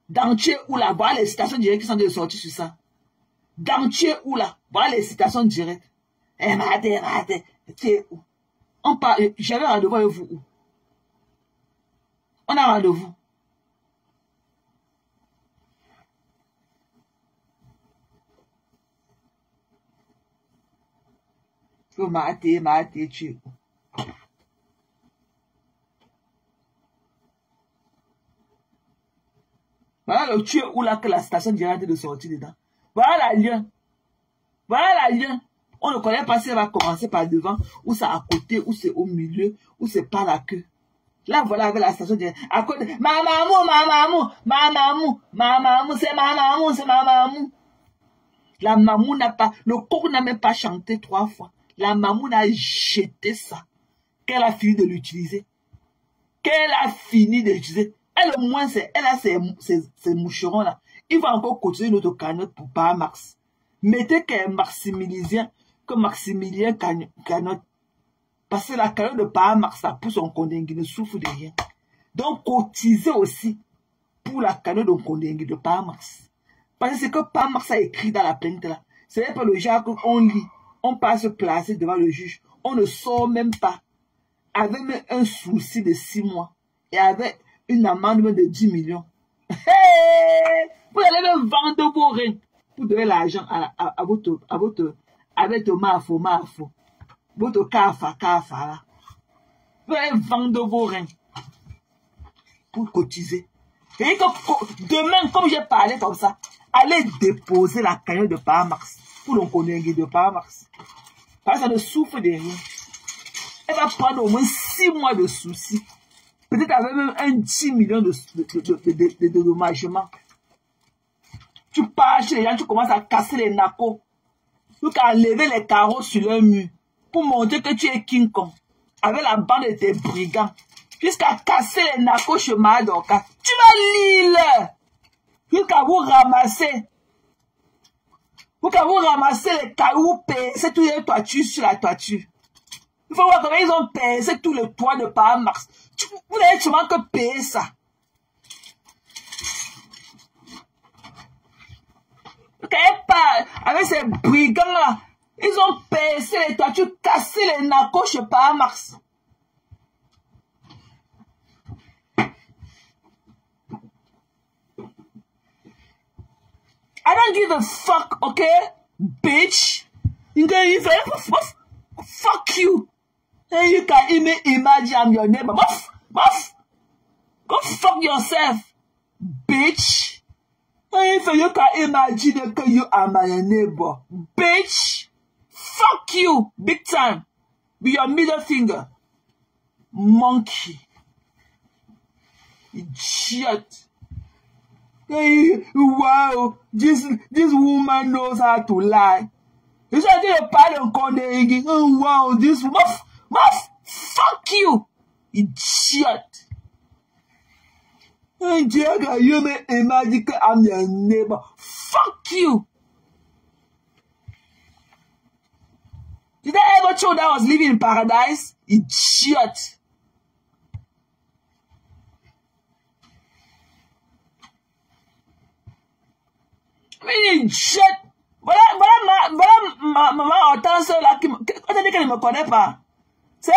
Dans tu es où là? Voilà les citations directes qui sont de sortir sur ça. Dans tu es où là? Voilà les citations directes. Eh, madame, tu es où? On parle, j'avais rendez-vous avec vous où? On a rendez-vous. Maté, tu es où? Voilà le tu es où là que la station directe de sortir dedans. Voilà la lien. Voilà la lien. On ne connaît pas si elle va commencer par devant, ou c'est à côté, ou c'est au milieu, ou c'est par la queue. Là, voilà avec la station directe. À côté, c'est ma mamou. La mamou n'a pas, le coq n'a même pas chanté 3 fois. La mamou a jeté ça. Qu'elle a fini de l'utiliser. Elle, au moins, elle a ses moucherons là. Il va encore continuer notre cagnotte pour Paramax. Mettez qu'un Maximilien, cagnotte. Parce que la cagnotte de Paramax, ça pousse son condingue, ne souffre de rien. Donc, cotisez aussi pour la cagnotte de condingue de Paramax. Parce que c'est que Paramax a écrit dans la plainte là. Ce n'est pas le genre qu'on lit. On passe se placer devant le juge. On ne sort même pas. Avec même un souci de 6 mois. Et avec une amende de 10 millions. Hey! Vous allez même vendre vos reins. Vous donnez l'argent à votre avec mafo. Votre kafa là. Vous allez vendre vos reins. Pour cotiser. Et que demain, comme j'ai parlé comme ça, allez déposer la cagnotte de Paramax. Pour l'on connaît de Paramax. Parce que ça ne souffre de rien. Elle va prendre au moins 6 mois de soucis. Peut-être avec même un 10 millions de dédommagement. Tu pars chez les gens, tu commences à casser les nacos. Tu as enlevé les carreaux sur leur mur. Pour montrer que tu es King Kong. Avec la bande de tes brigands. Jusqu'à casser les nacos chez Madoka. Tu vas lire. Jusqu'à vous ramasser. Jusqu'à vous ramasser les cailloux, c'est tous les toitures sur la toiture. Il faut voir comment ils ont payé tout le toit de Paramax. Vous n'avez sûrement que payer ça. Avec ces brigands-là, ils ont payé les toitures, cassé les nacos chez Paramax. I don't give a fuck, okay? Bitch. Fuck you. And you can even imagine I'm your neighbor. Go fuck yourself, bitch. And if you can imagine that you are my neighbor, bitch. Fuck you, big time. With your middle finger. Monkey. Idiot. Wow, this woman knows how to lie. You should have parlé encore de oh wow, this fuck you, idiot. You may imagine I'm your neighbor. Fuck you. Did I ever show that I was living in paradise? Idiot. Mais shit. Voilà maman Hortense là qui on dit qu'elle ne me connaît pas. C'est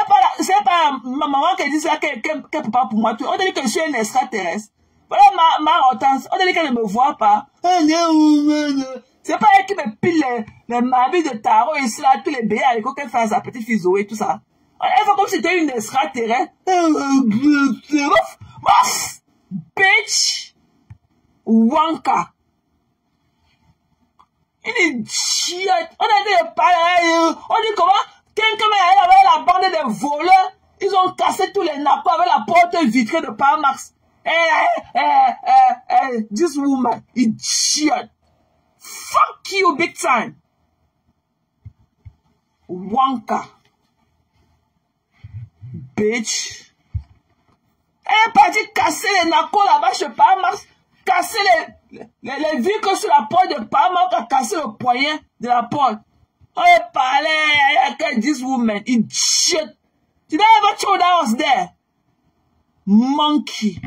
pas maman qui dit ça qu'elle peut pas pour moi. On dit que je suis un extraterrestre. Voilà ma Hortense. On dit qu'elle ne me voit pas. C'est pas elle qui me pile les mabis de tarot ici là, tous les bébés avec qu'elle fait à sa petite fille Zoé, tout ça. Elle fait comme si c'était une extraterrestre. Bitch. Wanka. Une idiot. On a dit pareil. On dit comment? Quelqu'un avait la bande des voleurs. Ils ont cassé tous les napos avec la porte vitrée de Paramax. This woman, idiot. Fuck you big time. Wanka. Bitch. Elle est partie casser les napos là-bas chez Paramax. Casser les vitres sur la porte de Paramax, a cassé le poignet de la porte. On parlait avec this woman, idiot. Did I ever show that I was there? Monkey.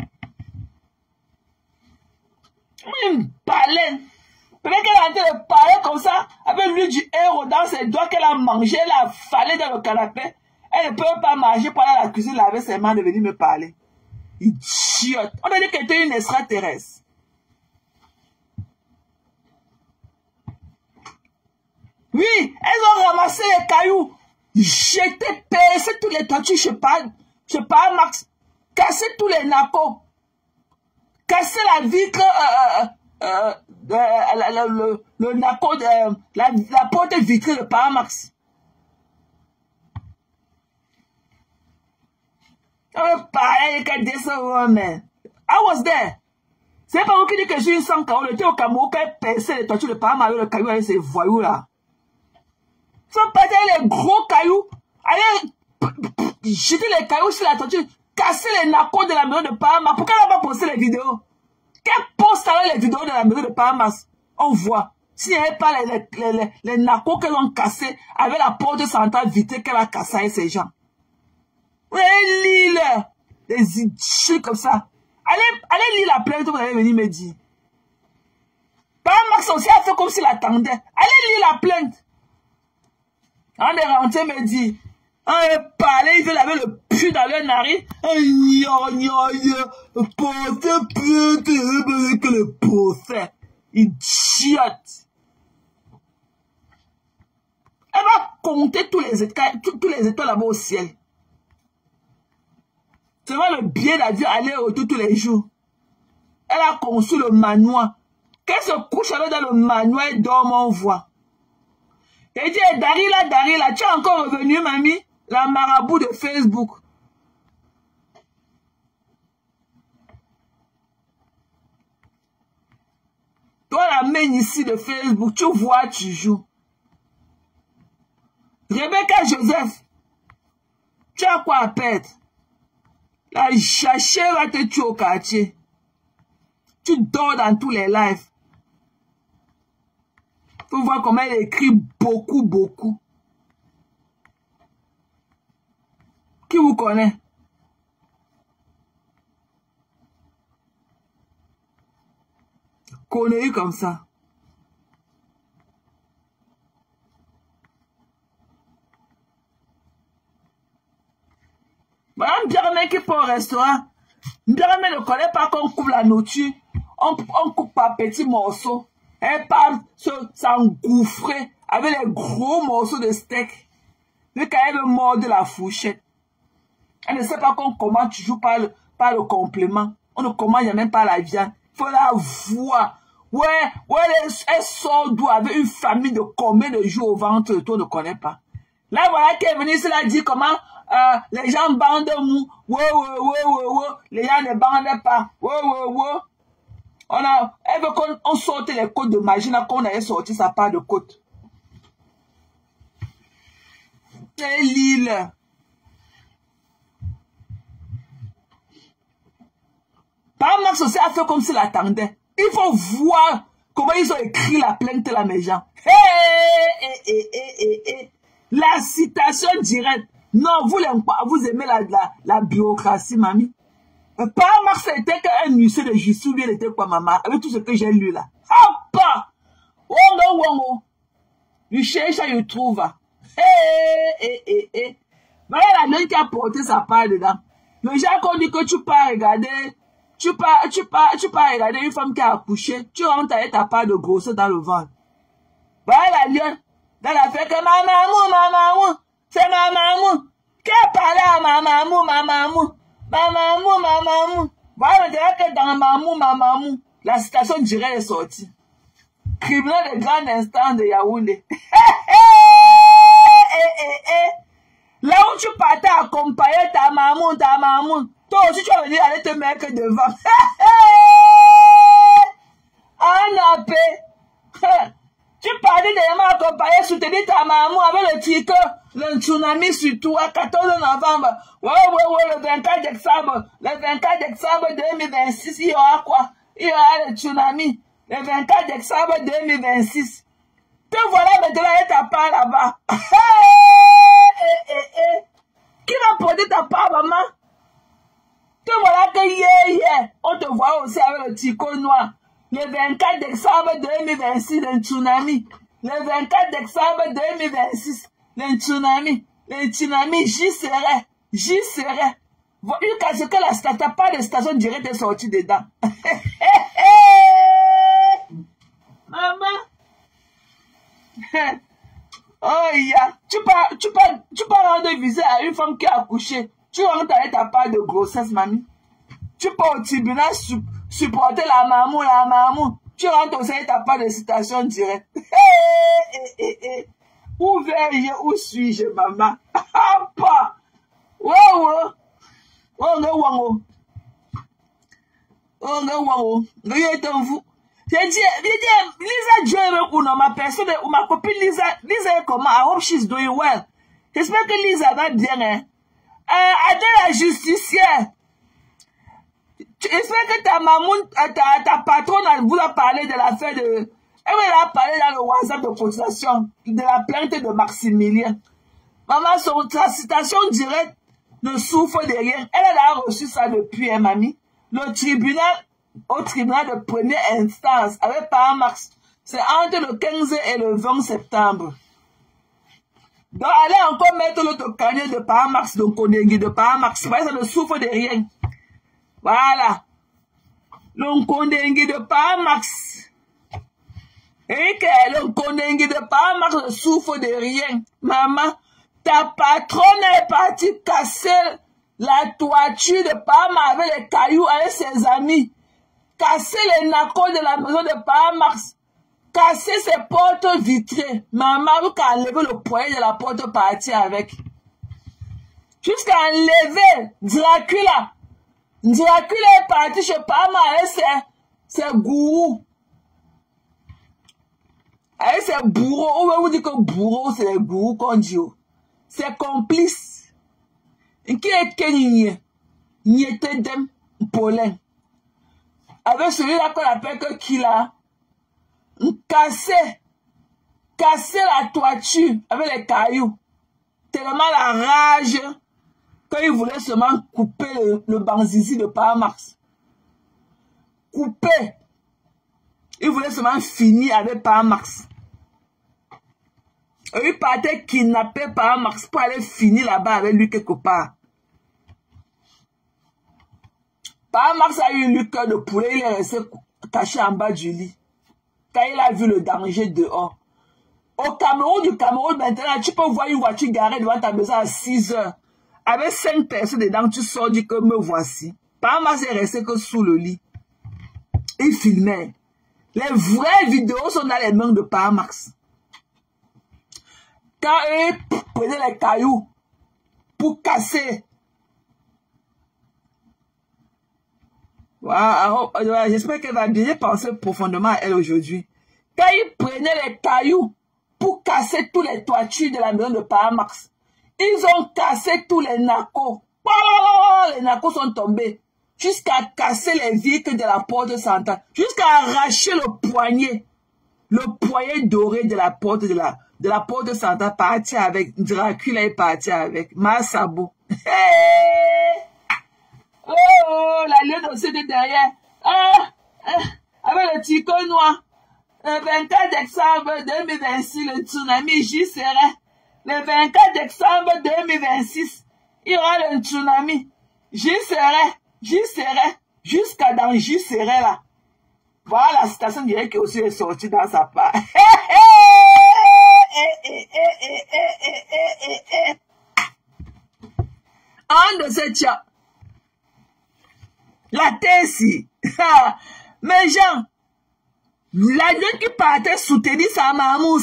Une baleine. Peut-être qu'elle est en train de parler comme ça, avec l'huile du héros dans ses doigts qu'elle a mangé, elle a fallu dans le canapé. Elle ne peut pas manger pendant la cuisine, laver ses mains, de venir me parler. Idiote. On a dit qu'elle était une extraterrestre. Oui, elles ont ramassé les cailloux, jeté, percé tous les toitures, je sais pas, Max, cassé tous les napos, cassé la vitre, le napo, la porte vitrée de Paramax. Pareil, man. I was there. C'est pas vous qui dites que j'ai eu 100 cailloux, le était au Cameroun, qu'elle perçait les toitures de Paramax avec le caillou avec ces voyous là. Ils sont partis les gros cailloux, aller jeter les cailloux sur la toiture, casser les napos de la maison de Paramax. Pourquoi elle n'a pas posté les vidéos? Qu'elle poste alors les vidéos de la maison de Paramax? On voit. S'il n'y avait pas les napos qu'elles ont cassés avec la porte centrale vitrée qu'elle a cassée avec ces gens. Oui, lis-le. Des idiots comme ça. Allez lire la plainte que vous allez venir me dire. Paramax aussi a fait comme s'il attendait. Allez lire la plainte. On est rentré me dit, on est parlé, il veut laver le pu dans le nariz. Portez plainte, que le procès. Idiote. Elle va compter tous les étoiles là-bas au ciel. C'est vraiment le bien d'avion aller autour tous les jours. Elle a conçu le manoir. Qu'elle se couche alors dans le manoir et dort, on voit. Et dit, Darila, tu es encore revenu, mamie, la marabout de Facebook. Toi, la main ici de Facebook, tu vois, tu joues. Rebecca Joseph, tu as quoi à perdre? La chachère va te tuer au quartier. Tu dors dans tous les lives. Faut voir comment elle écrit beaucoup. Qui vous connaît? Connerie comme ça. Voilà, Mbirame qui peut au restaurant. Mbirame ne connaît pas qu'on coupe la nourriture. On coupe par petits morceaux. Elle parle s'engouffrer avec les gros morceaux de steak. Mais quand elle veut mordre la fourchette, elle ne sait pas qu'on commande toujours par le complément. On ne commande jamais par la viande. Il faut la voir. Ouais, elle sort d'où avec une famille de combien de jours au ventre, toi ne connais pas. Là, voilà qu'elle est venue, cela dit comment les gens bandent mou. Les gens ne bandent pas. Elle veut qu'on sorte les côtes de magie, là, qu'on avait sorti sa part de côte. C'est l'île. Paramax aussi a fait comme s'il attendait. Il faut voir comment ils ont écrit la plainte là, mes gens. La citation directe. Non, vous aimez la bureaucratie, mamie. Paramax était qu'un huissier de justice, il était quoi, maman, avec tout ce que j'ai lu là. Hop! Wongo. You cherche, you trouve. Voilà la nuit qui a porté sa part dedans. Le gens qu'on dit que tu pars regarder, tu pars regarder une femme qui a accouché, tu rentres avec ta part de grossesse dans le ventre. Voilà la lionne. Dans la fait que ma maman, c'est ma maman. Qui a parlé à ma maman? Voilà, maintenant que dans ma maman, la citation directe est sortie. Tribunal de grande instance de Yaoundé. Là où tu partais accompagner ta maman, toi aussi tu vas venir aller te mettre devant. En appel. Tu partais de accompagner, soutenir ta maman avec le titre, le tsunami surtout, à 14 novembre. Ouais, le 24 décembre. Le 24 décembre 2026, il y aura quoi? Il y aura le tsunami. Le 24 décembre 2026. Te voilà maintenant avec ta part là-bas. Qui va porter ta part, maman? Te voilà que on te voit aussi avec le tico noir. Le 24 décembre 2026, le tsunami. Le 24 décembre 2026, le tsunami. Le tsunami, j'y serai. J'y serai. Jusqu'à ce que la t'as pas de station directe est sortie dedans. Maman. Oh, yeah. Tu peux rendre visite à une femme qui a accouché. Tu rentres avec ta part de grossesse, mamie. Tu peux au tribunal supporter la maman. Tu rentres aussi avec ta part de citation directe. Où vais-je, où suis-je, maman? Ah, pas. Wow. Oh, no, vous. J'ai dit, Lisa Joy, ou non, ma personne, ou ma copine Lisa est comment? I hope she's doing well. J'espère que Lisa va bien, hein. Adèle la justicière. J'espère que ta maman, ta patronne, vous a parlé de l'affaire de... Elle a parlé dans le WhatsApp de cotisation de la plainte de Maximilien. Maman, sa citation directe ne souffre de rien. Elle a reçu ça depuis, hein, mamie. Le tribunal, au tribunal de première instance, avec Parent Max, c'est entre le 15 et le 20 septembre. Donc, allez encore mettre l'autre cagnon de Parent Max, donc Kondengi de Parent Max. Ça ne souffre de rien. Voilà. Le Kondengi de Parent Max. Et que le Kondengi de Parent Max ne souffre de rien. Maman, ta patronne est partie casser la toiture de Parent Max avec les cailloux, avec ses amis. Casser les nacos de la maison de Parent Max. Casser ses portes vitrées. Maman, vous qu'à enlever le poignet de la porte partie avec. Jusqu'à enlever Dracula. Dracula est parti chez Parent Max avec ses gourous. Avec ses bourreaux. On va vous dire que bourreaux, c'est les gourous qu'on dit. C'est complice. Qui est Kenny? Nietedem Pollen. Avec celui-là qu'on appelle que Kila. Casser la toiture avec les cailloux. Tellement la rage qu'il voulait seulement couper le banzizi de Parent Max. Couper. Il voulait seulement finir avec Parent Max. Et il partait kidnapper Parent Max pour aller finir là-bas avec lui quelque part. Parent Max a eu le cœur de poulet, il est resté caché en bas du lit. Quand il a vu le danger dehors. Au Cameroun, maintenant, tu peux voir une voiture garée devant ta maison à 6 heures. Avec 5 personnes dedans, tu sors, dis que me voici. Parent Max est resté que sous le lit. Il filmait. Les vraies vidéos sont dans les mains de Parent Max. Quand il prenait les cailloux pour casser. Voilà, j'espère qu'elle va bien penser profondément à elle aujourd'hui. Quand il prenait les cailloux pour casser tous les toitures de la maison de Parent Max, ils ont cassé tous les nacos. Les nacos sont tombés. Jusqu'à casser les vitres de la porte centrale. Jusqu'à arracher le poignet doré de la porte porte centrale. Parti avec. Dracula est parti avec. Massabo. Hey! Oh, la lune aussi de derrière. Avec le tico noir. Le 24 décembre 2026, le tsunami, j'y serai. Le 24 décembre 2026, il y aura le tsunami. J'y serai. Jusqu'à dans j'y serai là. Voilà la citation directe qui aussi est sortie dans sa part. Un de ces tchats. La Tessie. Mais Jean, la jeune qui partait soutenir sa maman.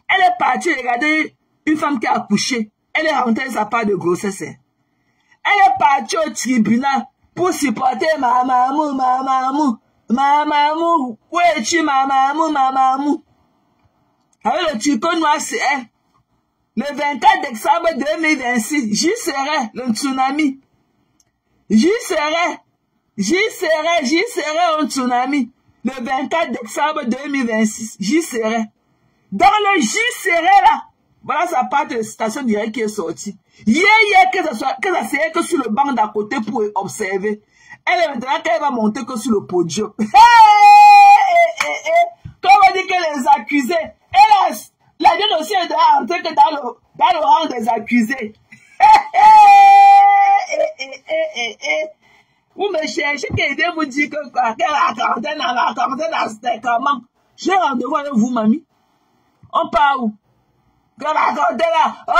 Elle est partie regarder une femme qui a accouché. Elle est rentrée sa part de grossesse. Elle est partie au tribunal pour supporter ma maman. Où es-tu ma maman? Avec le tricot noir, c'est elle. Le 24 décembre 2026, j'y serai, le tsunami. J'y serai un tsunami. Le 24 décembre 2026, j'y serai. Dans le j'y serai là. Voilà sa part de citation directe qui est sortie. Hier, que ça serait que sur le banc d'à côté pour observer. Elle est maintenant qu'elle va monter que sur le podium. Quand on dit que les accusés, hélas, la Dieu aussi est entrée que dans le rang des accusés. Vous me cherchez qu'aider vous dire que la quarantaine, c'était comment? J'ai rendez-vous avec vous, mamie. On part où? Que la quarantaine là. Oh,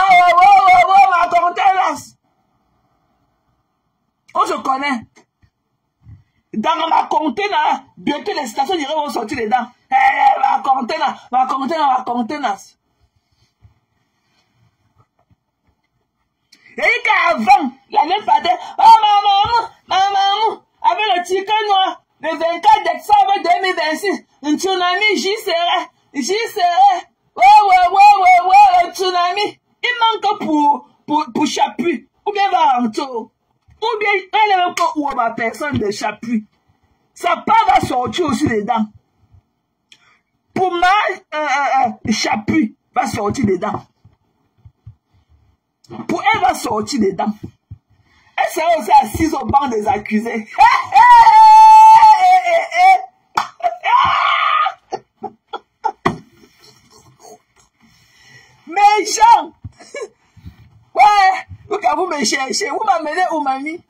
ma quarantaine là. On se connaît. Dans ma contenance, bientôt les stations d'irée vont sortir dedans. Ma contenance. Et qu'avant, l'année passée, oh maman, avec le ticket noir, le 24 décembre 2026, un tsunami, j'y serai. Le tsunami. Il manque pour Chapuis. Ou bien Varanto. Ou bien, elle est encore où ma personne de Chapuis. Sa part va sortir aussi dedans. Pour ma Chapuis va sortir dedans. Pour elle va sortir dedans. Elle sera aussi assise au banc des accusés. Méchant. Ouais, vous me cherchez, vous m'amenez où, mamie?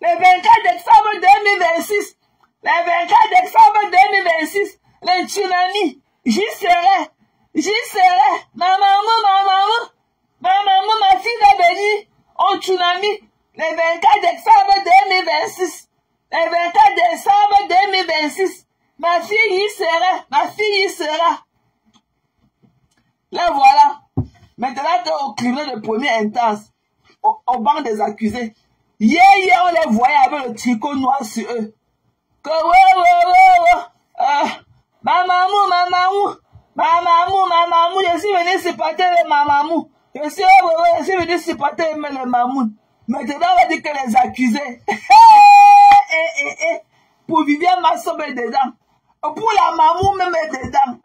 Le 24 décembre 2026, le tsunami, j'y serai. Ma maman, ma fille va venir au tsunami, le 24 décembre 2026. Le 24 décembre 2026, ma fille y sera. Là, voilà. Maintenant qu'au criminel de première intense, au banc des accusés, hier, on les voyait avec le tricot noir sur eux. Que ma maman, je suis venu supporter le mamamou. Je suis venu supporter le mamou. Maintenant, on va dire que les accusés, pour Viviane Massobe est dedans. Pour la mamou même est dedans.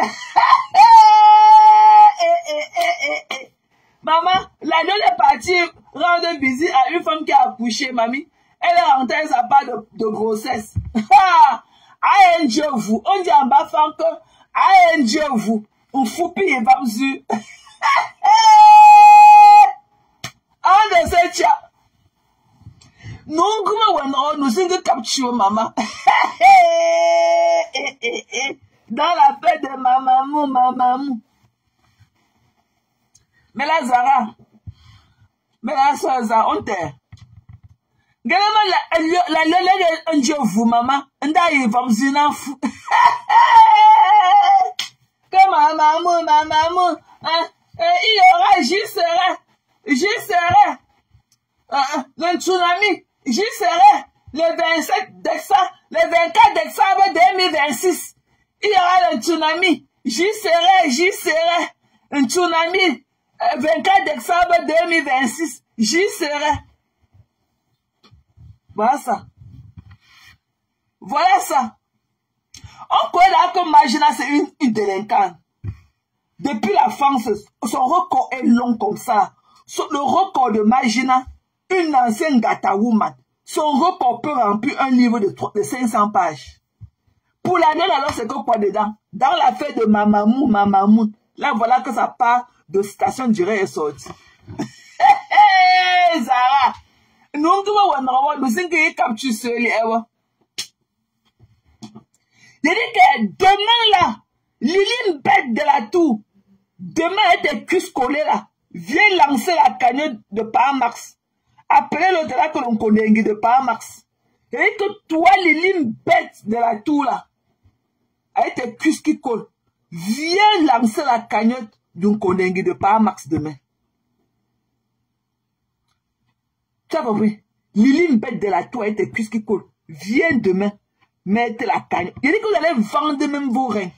Maman, la gueule est partie rendre visite à une femme qui a accouché, mamie. Elle est rentrée sa part de grossesse. ANG vous, on dit en bas que ANG vous, on fout pire, va me dire. Un de ces tchats. Nous, nous sommes capturés, maman. Dans la fête de ma maman. Mais la Zara, mais la soeur Zara, on t'aime. Gardez-moi la lèvre de vous, maman. Ndaï, va me dire, fou. Que ma maman, il y aura, j'y serai. Le tsunami, j'y serai. Le 27 décembre, le 24 décembre 2026. Il y aura le tsunami. J'y serai. Un tsunami. 24 décembre 2026. J'y serai. Voilà ça. On connaît là que Magina, c'est une délinquante. Depuis la France, son record est long comme ça. Le record de Magina, une ancienne Gata Woman, son record peut remplir un livre de 500 pages. Pour l'année, alors, c'est quoi dedans? Dans la fête de Mamamou, là, voilà que ça part de station d'Irée est sorti. Zara! Nous, nous sommes capturés sur les héros. Je dis que demain, là, Lily bête de la tour, demain, elle était cuisse collée là, vient lancer la cagnotte de Paramax. Appelez l'autre là que l'on connaît de Paramax. Je dis que toi, Lily bête de la tour là, elle était cuisse qui colle, viens lancer la cagnotte d'un Kondengi de Paramax demain. Tu as compris? Lily bête de la tour, elle était cuisse qui colle, viens demain. Mettez la cagnotte. Il dit que vous allez vendre même vos reins.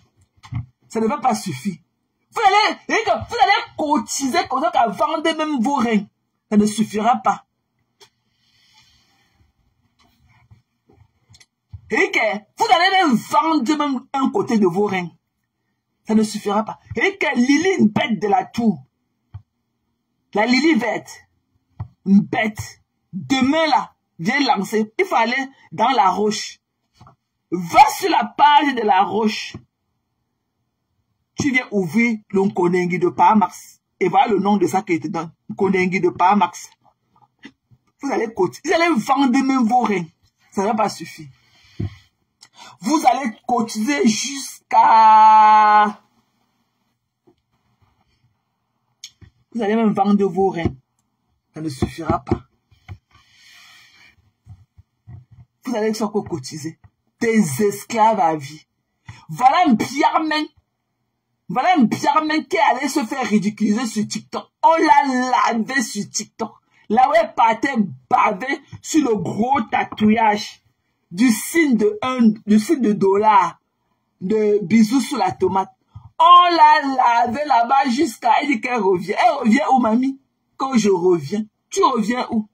Ça ne va pas suffire. Vous allez cotiser comme ça qu'à vendre même vos reins. Ça ne suffira pas. Et que vous allez même vendre même un côté de vos reins. Ça ne suffira pas. Et que Lily, une bête de la tour. La Lily verte. Une bête Demain, là, viens lancer. Il faut aller dans la roche. Va sur la page de la roche. Tu viens ouvrir le Nkondengi de Paramax. Et voilà le nom de ça qui te donne. Nkondengi de Paramax. Vous allez cotiser. Vous allez vendre même vos reins. Ça ne va pas suffire. Vous allez cotiser jusqu'à... Vous allez même vendre vos reins. Ça ne suffira pas. Vous allez soit cotiser. Des esclaves à vie. Voilà un Pierre-Main. Voilà un Pierre-Main qui allait se faire ridiculiser sur TikTok. On l'a lavé sur TikTok. Là où elle partait baver sur le gros tatouage du signe de dollar, de bisous sur la tomate. On l'a lavé là-bas jusqu'à... Elle dit qu'elle revient. Elle revient où, mamie? Quand je reviens. Tu reviens où?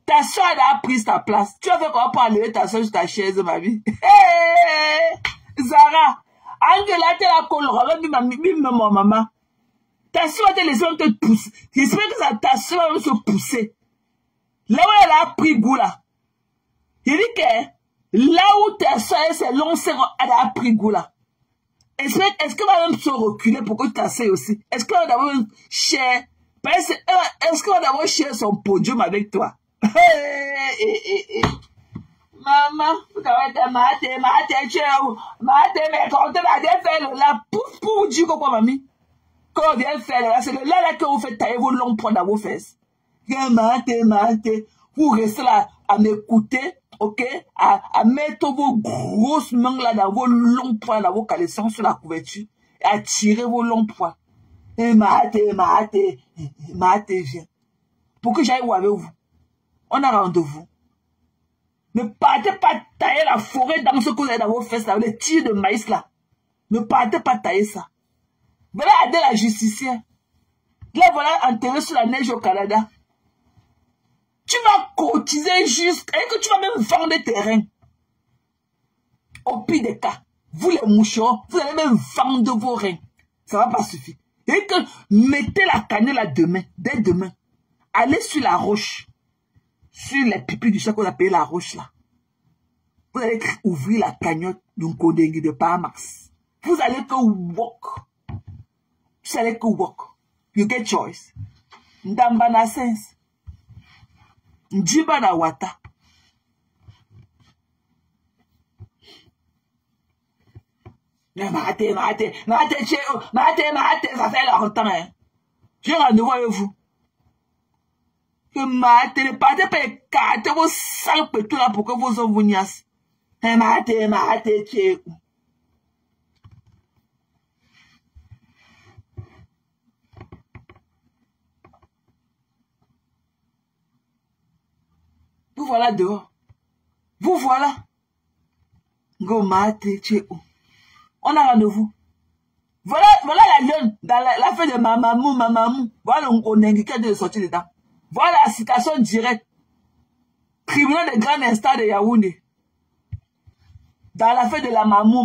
Ta soeur, elle a pris ta place. Tu as fait quoi pour enlever ta soeur sur ta chaise, mamie? Hey, Zara! Angela, t'es la colère, même maman. Ta soeur t'a laissé te pousser. J'espère que ta soeur va se pousser. Là où elle a pris goût, là. Il dit que là où ta soeur s'est lancée, elle a pris goût, là. Est-ce qu'elle va même se reculer pour que tu t'asseyes aussi? Est-ce qu'elle va d'abord share? Est-ce qu'elle va d'abord share son podium avec toi? Maman, vous avez été maté, mais quand on a fait là, pour dire quoi, mamie? Quand on vient faire là, c'est là que vous faites tailler vos longs points dans vos fesses. Maté. Vous restez là à m'écouter, ok? À mettre vos grosses mains là dans vos longs points, dans vos caleçons sur la couverture, et à tirer vos longs points. Et maté, viens. Pour que j'aille où avec vous? On a rendez-vous. Ne partez pas tailler la forêt dans ce que vous avez dans vos fesses, là, les tirs de maïs là. Ne partez pas tailler ça. Voilà Adèle la justicière. Là, voilà enterré sur la neige au Canada. Tu vas cotiser jusqu'à... Et que tu vas même vendre des terrains. Au pire des cas, vous les moucherons, vous allez même vendre vos reins. Ça ne va pas suffire. Et que mettez la cannelle là demain, dès demain. Allez sur la roche. Sur les pipis du chat qu'on appelle la roche là. Vous allez ouvrir la cagnotte d'un Nkondengi de Paramax. Vous allez que walk. Vous allez que walk. You get choice. Ndambana sense. Njiba na wata. Maté, ça fait longtemps, hein. J'ai rendez-vous avec vous. Que maté, ne partez pas écarter vos sales petits là pour que vos hommes vous niassent. Maté, tché. Vous voilà dehors. Vous voilà. Go maté, tché. On a rendez-vous. Voilà la lionne dans la fête de mamamou. Voilà on est qui de sortir dedans. Voilà la citation directe. Tribunal de grand instant de Yaoundé. Dans la fête de la mamamou.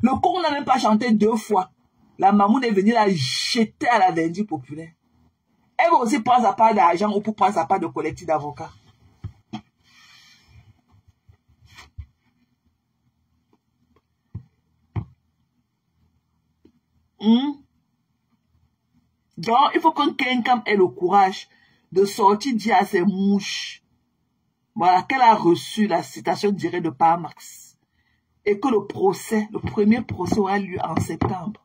Le con n'a même pas chanté 2 fois. La mamou est venue la jeter à la vendue populaire. Elle va aussi prendre sa part d'argent ou pour prendre sa part de collectif d'avocats. Donc, il faut que quelqu'un ait le courage de sortir dire à ses mouches, voilà, qu'elle a reçu la citation directe de Paramax. Et que le premier procès aura lieu en septembre,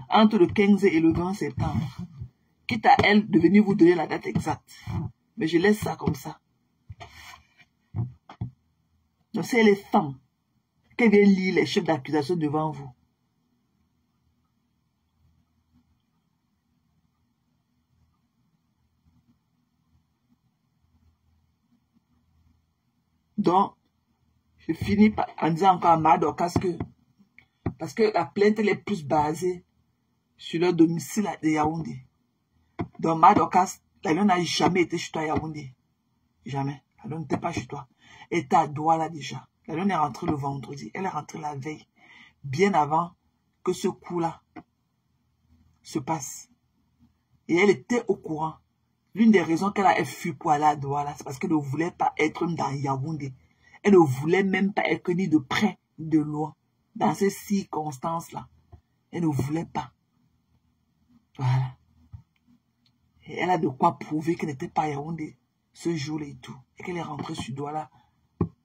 entre le 15 et le 20 septembre. Quitte à elle de venir vous donner la date exacte. Mais je laisse ça comme ça. Donc, c'est les femmes qui viennent lire les chefs d'accusation devant vous. Donc, je finis en disant encore à Madocas que, parce que la plainte elle est plus basée sur leur domicile de Yaoundé. Donc, Madocas, la lionne n'a jamais été chez toi à Yaoundé. Jamais. La lionne n'était pas chez toi. Elle était à Douala déjà. La lionne est rentrée le vendredi. Elle est rentrée la veille. Bien avant que ce coup-là se passe. Et elle était au courant. L'une des raisons qu'elle a fui pour aller à Douala, c'est parce qu'elle ne voulait pas être dans Yaoundé. Elle ne voulait même pas être ni de près, ni de loin. Dans ces circonstances-là. Elle ne voulait pas. Voilà. Et elle a de quoi prouver qu'elle n'était pas à Yaoundé ce jour-là et tout. Et qu'elle est rentrée sur Douala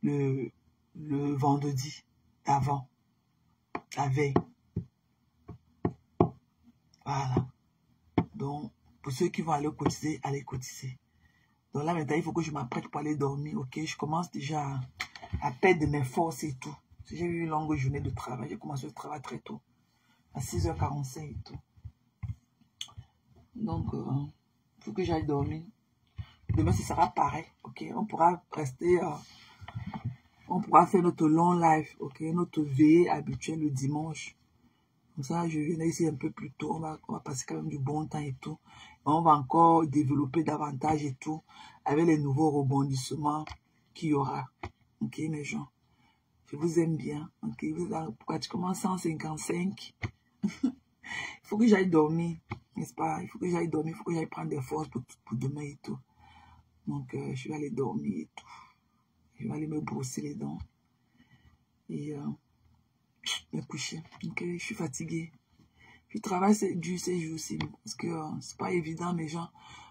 le vendredi avant. La veille. Voilà. Donc, pour ceux qui vont aller cotiser, allez cotiser. Donc là, maintenant, il faut que je m'apprête pour aller dormir, ok? Je commence déjà à perdre mes forces et tout. J'ai eu une longue journée de travail. J'ai commencé le travail très tôt. À 6h45 et tout. Donc, il faut que j'aille dormir. Demain, ce sera pareil, ok? On pourra rester... on pourra faire notre long live, ok? Notre veillée habituelle le dimanche. Comme ça, je viendrai ici un peu plus tôt. On va passer quand même du bon temps et tout. On va encore développer davantage et tout. Avec les nouveaux rebondissements qu'il y aura. Ok, mes gens. Je vous aime bien. Ok, pourquoi tu commences à 155? Il faut que j'aille dormir. N'est-ce pas? Il faut que j'aille dormir. Il faut que j'aille prendre des forces pour demain et tout. Donc, je vais aller dormir et tout. Je vais aller me brosser les dents. Et... me coucher. Ok, je suis fatiguée. Je travaille dur ces jours-ci parce que c'est pas évident, mes gens.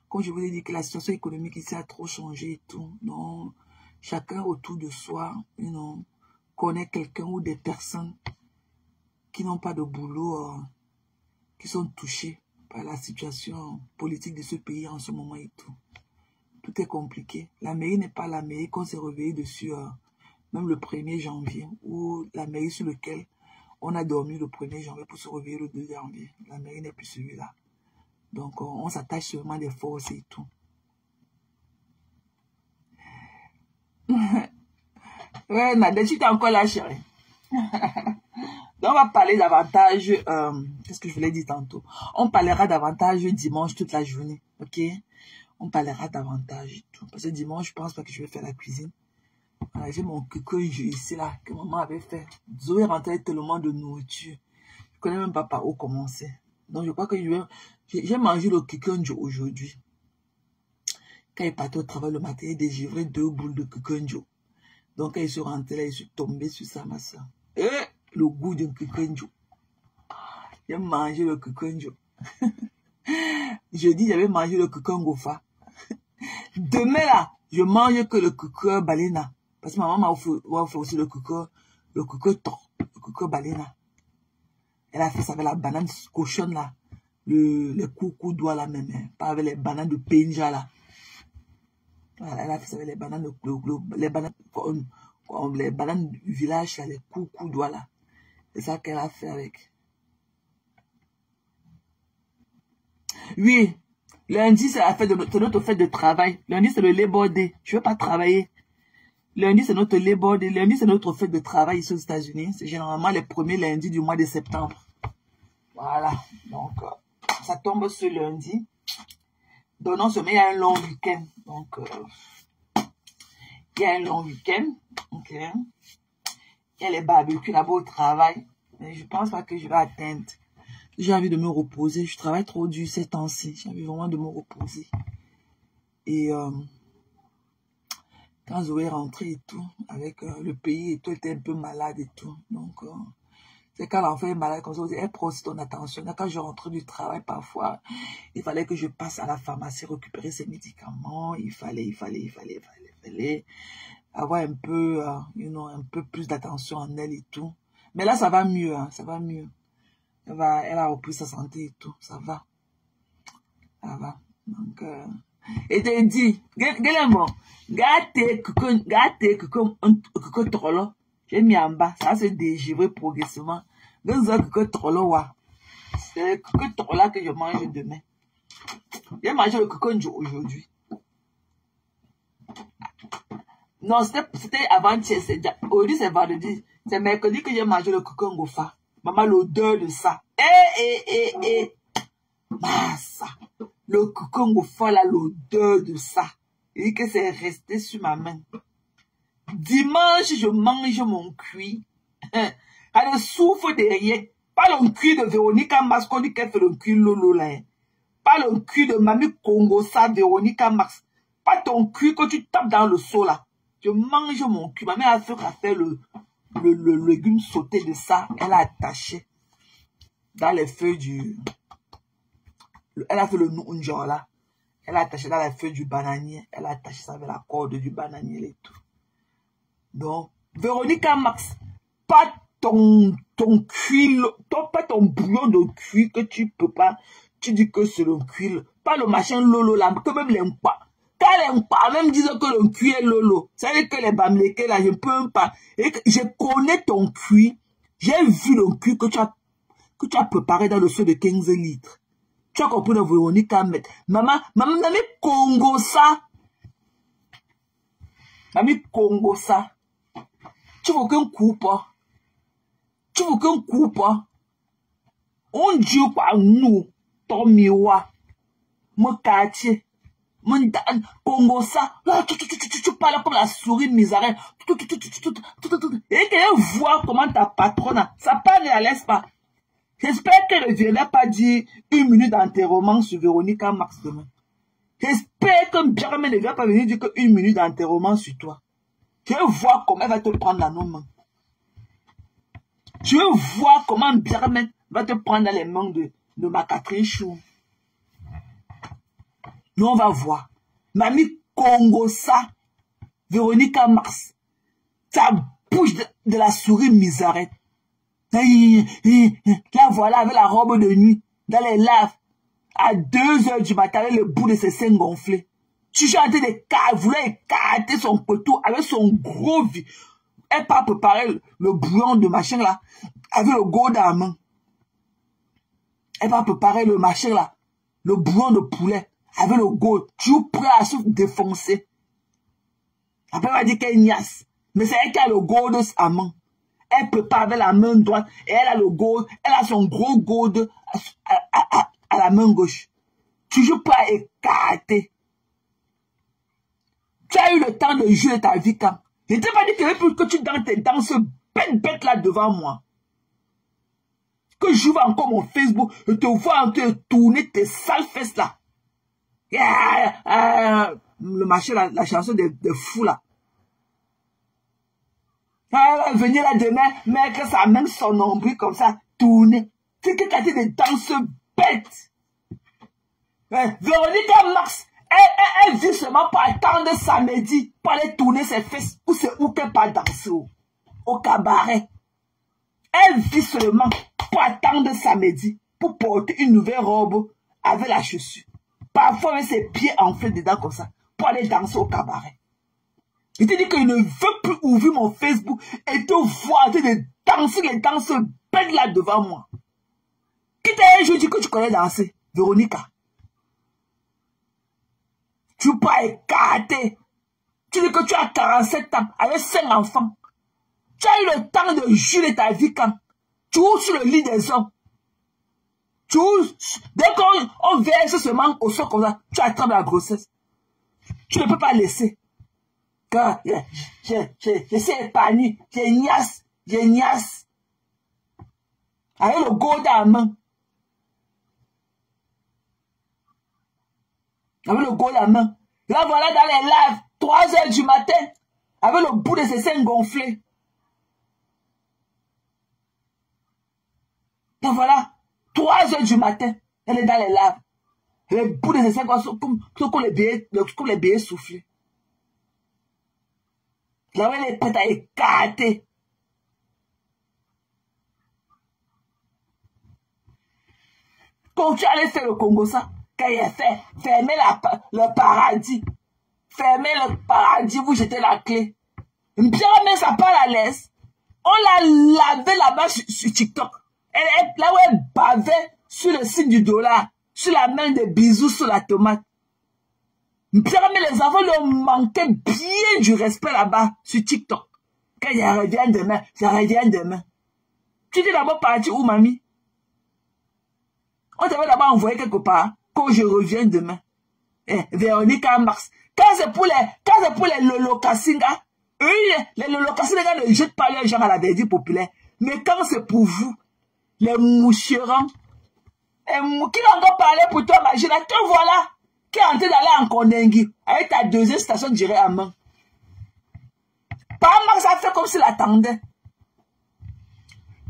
Comme je vous ai dit que la situation économique ici a trop changé et tout. Donc, chacun autour de soi, connaît quelqu'un ou des personnes qui n'ont pas de boulot, qui sont touchés par la situation politique de ce pays en ce moment et tout. Tout est compliqué. La mairie n'est pas la mairie qu'on s'est réveillé dessus, même le 1er janvier, ou la mairie sur laquelle on a dormi le 1er janvier pour se réveiller le 2 janvier. La mairie n'est plus celui-là. Donc, on s'attache seulement des forces et tout. Ouais, Nadia, tu t'es encore là, chérie. Donc, on va parler davantage, qu'est-ce que je voulais dire tantôt? On parlera davantage dimanche toute la journée, ok? On parlera davantage et tout. Parce que dimanche, je pense pas que je vais faire la cuisine. Voilà, j'ai mon coco ici, là, que maman avait fait. Zoé rentrait tellement de nourriture. Je connais même pas par où commencer. Donc, je crois que j'ai mangé le cucunjo aujourd'hui. Quand il partait au travail le matin, il dégivrait 2 boules de cucunjo. Donc, quand il se rentrait là, il se tombé sur ça, ma soeur. Et le goût d'un cucunjo. J'ai mangé le cucunjo. Jeudi, j'avais mangé le cucungofa. Demain, là, je mange que le cucur balena. Parce que ma maman m'a offert aussi le cucur balena. Elle a fait ça avec la banane cochonne là. Les coucou doigts là même. Hein, pas avec les bananes de Penja là. Voilà, elle a fait ça avec les bananes les bananes du village là, les coucou doigts là. C'est ça qu'elle a fait avec. Oui. Lundi, c'est notre fête de travail. Lundi, c'est le Labor Day. Je ne veux pas travailler. Lundi, c'est notre Labor Day. Lundi, c'est notre fête de travail ici aux États-Unis. C'est généralement les premiers lundis du mois de septembre. Voilà. Donc, ça tombe ce lundi. Donc, non seulement il y a un long week-end. Donc, il y a un long week-end. Ok. Il y a les barbecues là-bas au travail. Mais je ne pense pas que je vais atteindre. J'ai envie de me reposer. Je travaille trop dur ces temps-ci. J'ai envie vraiment de me reposer. Et quand Zoé est rentrée et tout, avec le pays et tout, elle était un peu malade et tout. Donc, c'est quand l'enfant est malade, comme ça, elle prend aussi ton attention. Quand je rentre du travail, parfois, il fallait que je passe à la pharmacie récupérer ses médicaments. Il fallait avoir un peu, un peu plus d'attention en elle et tout. Mais là, ça va mieux, hein, ça va mieux. Elle a repris sa santé et tout, ça va. Ça va. Donc, et te dit, gâte que trolo. J'ai mis en bas, ça c'est dégivrer progressivement. Donc, que trolo, wa. C'est que trolo que je mange demain. J'ai mangé le coconjo aujourd'hui. Non, c'était avant-hier. Aujourd'hui, c'est vendredi. C'est mercredi que j'ai mangé le cocongofa. Maman, l'odeur de ça. Ça. Le cocongofa, là, l'odeur de ça. Il dit que c'est resté sur ma main. Dimanche, je mange mon cuit. Elle souffre de rien. Pas le cuit de Véronique Masconi qui fait le cuit lolo là. Pas le cul de Mamie Congosa, Véronica Mars. Pas ton cul que tu tapes dans le seau là. Je mange mon cul. Ma mère a fait le légume sauté de ça. Elle a attaché dans les feuilles du... Elle a fait le nunja là. Elle a attaché dans les feuilles du bananier. Elle a attaché ça avec la corde du bananier et tout. Donc, Véronica Mars, pas ton cuir, pas ton bouillon de cuir que tu peux pas. Tu dis que c'est le cuir. Pas le machin lolo là, que même les pas. Quand les pas même disent que le cuir est lolo. Ça veut dire que les bamlékés là, je peux même pas. Et je connais ton cuir. J'ai vu le cuir que tu as préparé dans le seau de 15 litres. Tu as compris de Véronica Mars. Maman, Congo ça. Mamie Congo ça. Tu veux qu'un coupe? Tu veux qu'un coupe? On dit pas nous, ton miroir, mon quartier, mon Congo ça. Là, tu parles comme la souris misérable. Et qu'elle voit comment ta patronne, ça parle à l'aise pas. J'espère qu'elle ne viendra pas dire 1 minute d'enterrement sur Véronica Mars demain. J'espère que Bjarme ne va pas venir dire que 1 minute d'enterrement sur toi. Je veux voir comment elle va te prendre dans nos mains. Je veux voir comment Bjarme va te prendre dans les mains de ma Catherine Chou. Nous, on va voir. Mamie Congo ça, Véronica Mars, ça bouge de la souris misérette. Là, voilà, avec la robe de nuit, dans les laves, à 2 h du matin, avec le bout de ses seins gonflés. Tu es en train de vouloir écarter son poteau avec son gros vie. Elle pas préparer le bouillon de machin là, avec le go dans la main. Elle va préparer le machin là, le bouillon de poulet, avec le go. Tu es prêt à se défoncer. Après, elle va dire qu'elle est niasse. Mais c'est elle qui a le go de sa main. Elle prépare avec la main droite et elle a le go, elle a son gros go à la main gauche. Toujours prêt à écarter. Tu as eu le temps de jouer ta vie quand. Je ne t'ai pas dit que tu danses bête là devant moi. Que j'ouvre encore mon Facebook, je te vois en train de tourner tes sales fesses là. Le marché, la chanson des fous là. Venir là demain, mais que ça même son nombril comme ça, tourner. C'est que tu as dit des danses bêtes. Véronica Mars, elle vit seulement pour attendre samedi, pour aller tourner ses fesses, ou c'est où qu'elle part danser, au cabaret. Elle vit seulement pour attendre samedi, pour porter une nouvelle robe avec la chaussure. Parfois avec ses pieds enflés dedans comme ça, pour aller danser au cabaret. Je te dis que je ne veux plus ouvrir mon Facebook et te voir de danser les danses bêtes là devant moi. Qui t'a un jour dit que tu connais danser, Véronica? Tu peux pas écarter. Tu dis que tu as 47 ans avec 5 enfants. Tu as eu le temps de jurer ta vie quand tu ouvres sur le lit des hommes. Tu ouvres, dès qu'on verse seulement au sol comme ça, tu attrapes la grossesse. Tu ne peux pas laisser. Quand je sais épargner, j'ai niasse. Avec le go dans la main. Avec le go dans la main. Là, voilà dans les lives, 3 h du matin, avec le bout de ses seins gonflés. Donc voilà, 3 h du matin, elle est dans les lives. Le bout de ses seins comme les billets soufflés. Là, elle est prête à écarter. Quand tu allais faire le Congo ça, quand il a fait, fermer le paradis. Fermer le paradis, vous jetez la clé. Bien, mais ça part à l'aise. On l'a lavé là-bas sur TikTok. Là où elle bavait sur le signe du dollar, sur la main des bisous sur la tomate. Bien, mais les enfants leur manquaient bien du respect là-bas sur TikTok. Quand je reviens demain. Tu dis d'abord partir où, mamie? On t'avait d'abord envoyé quelque part. Quand je reviens demain. Véronica Mars. Quand c'est pour les Lolo-Kassinga, eux, les Lolo-Kassinga ne jettent pas les gens à la verdure populaire. Mais quand c'est pour vous, les moucherants, Qui va encore parler pour toi, Magina? Te voilà. Qui est en train d'aller en Kondengui avec ta deuxième station directe à main. Max a fait comme s'il attendait.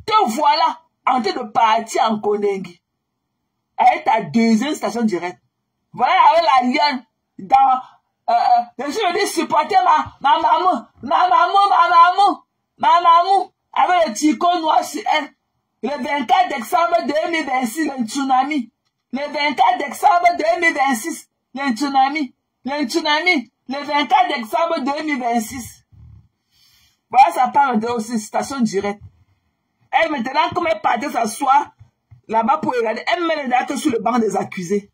Te voilà en train de partir en Kondengui avec ta deuxième station directe. Voilà avec la lionne dans... je suis venu supporter ma maman, avec le ticon noir sur elle. Le 24 décembre 2026, le tsunami. Le 24 décembre 2026, le tsunami. Le tsunami, le 24 décembre 2026. Voilà, ça parle de aussi station directe. Et maintenant, comme elle partait s'asseoir là-bas pour regarder, elle met les dates sur le banc des accusés.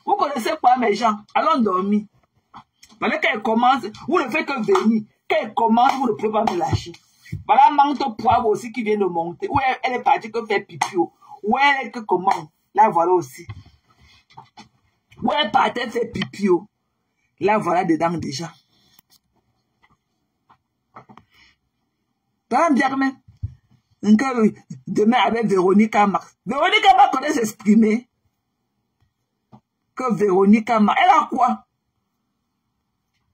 Vous connaissez quoi, mes gens? Allons dormir. Maintenant qu'elle commence, vous ne faites que venir. Quand elle commence, vous ne pouvez pas me lâcher. Voilà, manque poivre aussi qui vient de monter. Où elle est partie que faire pipi. Où elle est que comment? Là, voilà aussi. Où elle partait faire pipi. Là, voilà dedans déjà. Pas bien, mais. Demain avec Véronica Mars. Véronica Mars connaît s'exprimer. Que Véronica Mars. Elle a quoi?